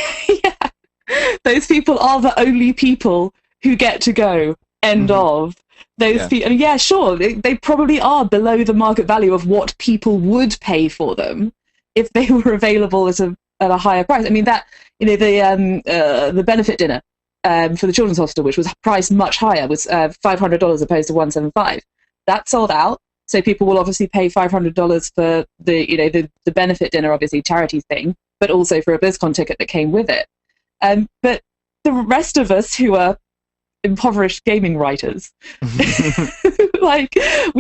D: Those people are the only people who get to go. End of. Those people. Yeah, sure. They probably are below the market value of what people would pay for them if they were available at a higher price. I mean, that, the benefit dinner for the children's hospital, which was priced much higher, was $500 opposed to $175. That sold out. So people will obviously pay $500 for the benefit dinner, obviously charity thing, but also for a BlizzCon ticket that came with it. But the rest of us who are impoverished gaming writers, we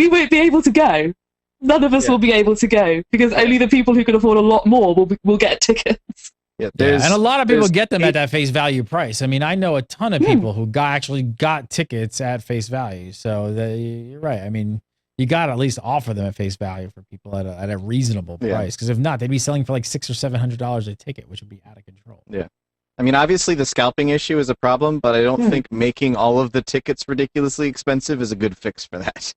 D: won't be able to go. None of us will be able to go because only the people who can afford a lot more will get tickets.
C: Yeah,
A: and a lot of people get them at that face value price. I mean, I know a ton of people who actually got tickets at face value. So you're right. I mean, you got to at least offer them at face value for people at a reasonable price. Because if not, they'd be selling for like $600 or $700 a ticket, which would be out of control. Yeah.
C: I mean, obviously the scalping issue is a problem, but I don't think making all of the tickets ridiculously expensive is a good fix for that.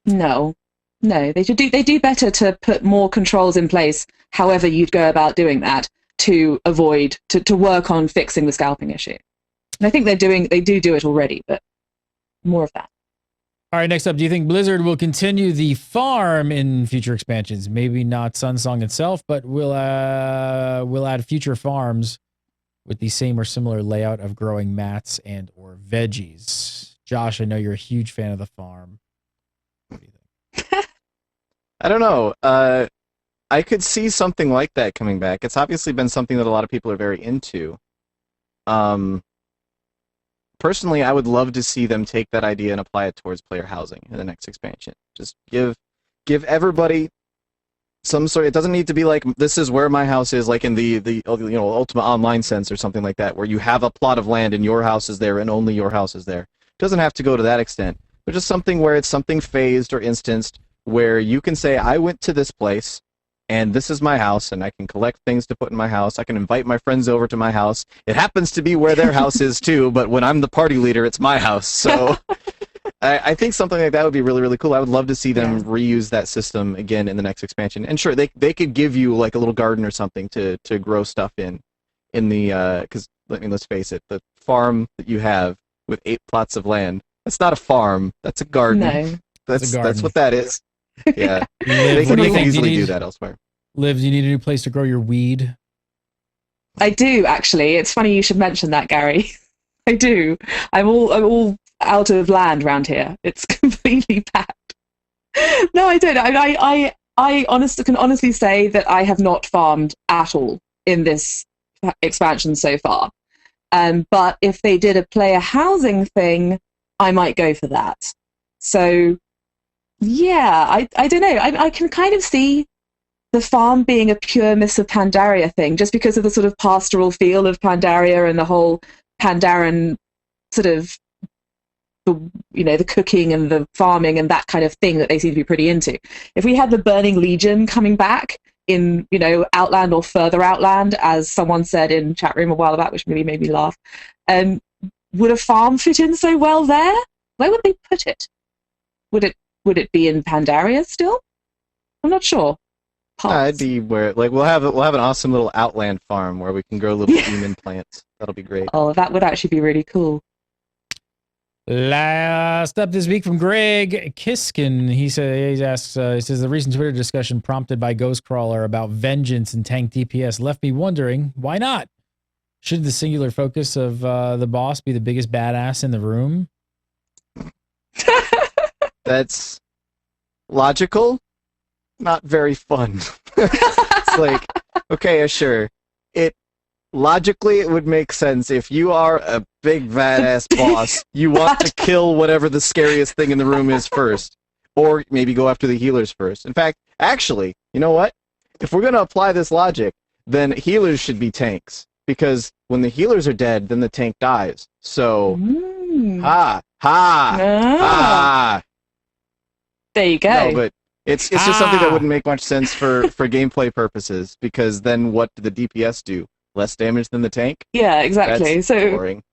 D: No, they do better to put more controls in place. However, you'd go about doing that to avoid to work on fixing the scalping issue. And I think they do it already, but more of that.
A: All right, next up, do you think Blizzard will continue the farm in future expansions? Maybe not Sunsong itself, but will add future farms with the same or similar layout of growing mats and or veggies. Josh, I know you're a huge fan of the farm. What do you think?
C: I don't know. I could see something like that coming back. It's obviously been something that a lot of people are very into. Personally, I would love to see them take that idea and apply it towards player housing in the next expansion. Just give everybody some sort. It doesn't need to be like this is where my house is, like in the Ultima Online sense or something like that, where you have a plot of land and your house is there and only your house is there. It doesn't have to go to that extent, but just something where it's something phased or instanced, where you can say, I went to this place and this is my house, and I can collect things to put in my house. I can invite my friends over to my house. It happens to be where their house is too, but when I'm the party leader, it's my house. So I think something like that would be really, really cool. I would love to see them reuse that system again in the next expansion. And sure, they could give you like a little garden or something to grow stuff in the because let's face it, the farm that you have with 8 plots of land, that's not a farm. That's a garden.
D: No.
C: That's what that is. Yeah, they can easily do that elsewhere.
A: Liv, do you need a new place to grow your weed?
D: I do, actually. It's funny you should mention that, Gary. I do. I'm all out of land around here. It's completely packed. No, I don't. I can honestly say that I have not farmed at all in this expansion so far. But if they did a player housing thing, I might go for that. So, yeah, I don't know. I can kind of see the farm being a pure Mists of Pandaria thing, just because of the sort of pastoral feel of Pandaria and the whole Pandaren sort of, the cooking and the farming and that kind of thing that they seem to be pretty into. If we had the Burning Legion coming back in, Outland or further Outland, as someone said in chat room a while back, which really made me laugh, would a farm fit in so well there? Where would they put it? Would it be in Pandaria still? I'm not sure.
C: It'd be where we'll have an awesome little Outland farm where we can grow little demon plants. That'll be great.
D: Oh, that would actually be really cool.
A: Last up this week from Greg Kiskin. He says the recent Twitter discussion prompted by Ghostcrawler about vengeance and tank DPS left me wondering, why not? Should the singular focus of the boss be the biggest badass in the room?
C: That's logical, not very fun. It's like, okay, sure. Logically, it would make sense if you are a big badass boss, you want to kill whatever the scariest thing in the room is first. Or maybe go after the healers first. In fact, actually, you know what? If we're going to apply this logic, then healers should be tanks. Because when the healers are dead, then the tank dies. So,
D: There you go.
C: No, but it's just something that wouldn't make much sense for gameplay purposes. Because then what do the DPS do? Less damage than the tank?
D: Yeah, exactly.
C: That's
D: so
C: boring.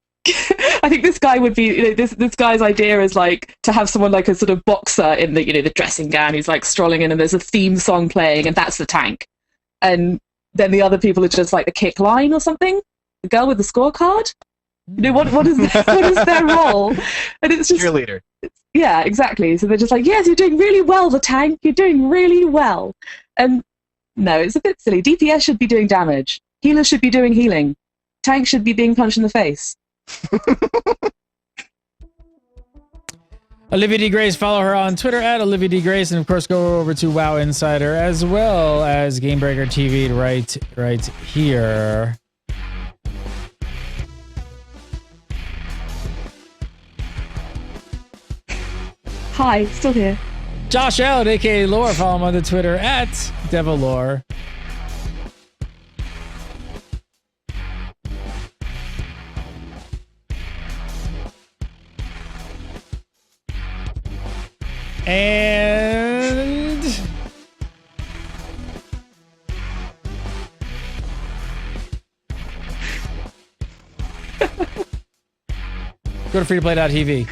D: I think this guy would be, this guy's idea is like to have someone like a sort of boxer in the, the dressing gown who's like strolling in and there's a theme song playing and that's the tank. And then the other people are just like the kick line or something. The girl with the scorecard. What is their role? And it's just
C: cheerleader.
D: Yeah, exactly. So they're just like, yes, you're doing really well, the tank. You're doing really well. And no, it's a bit silly. DPS should be doing damage. Healers should be doing healing. Tank should be being punched in the face.
A: Olivia D. Grace, follow her on Twitter at Olivia D. Grace, and of course go over to WoW Insider as well as Gamebreaker TV right here.
D: Hi, still here.
A: Josh Allen, aka Lore, follow him on the Twitter at Devilore. And go to freetoplay.tv.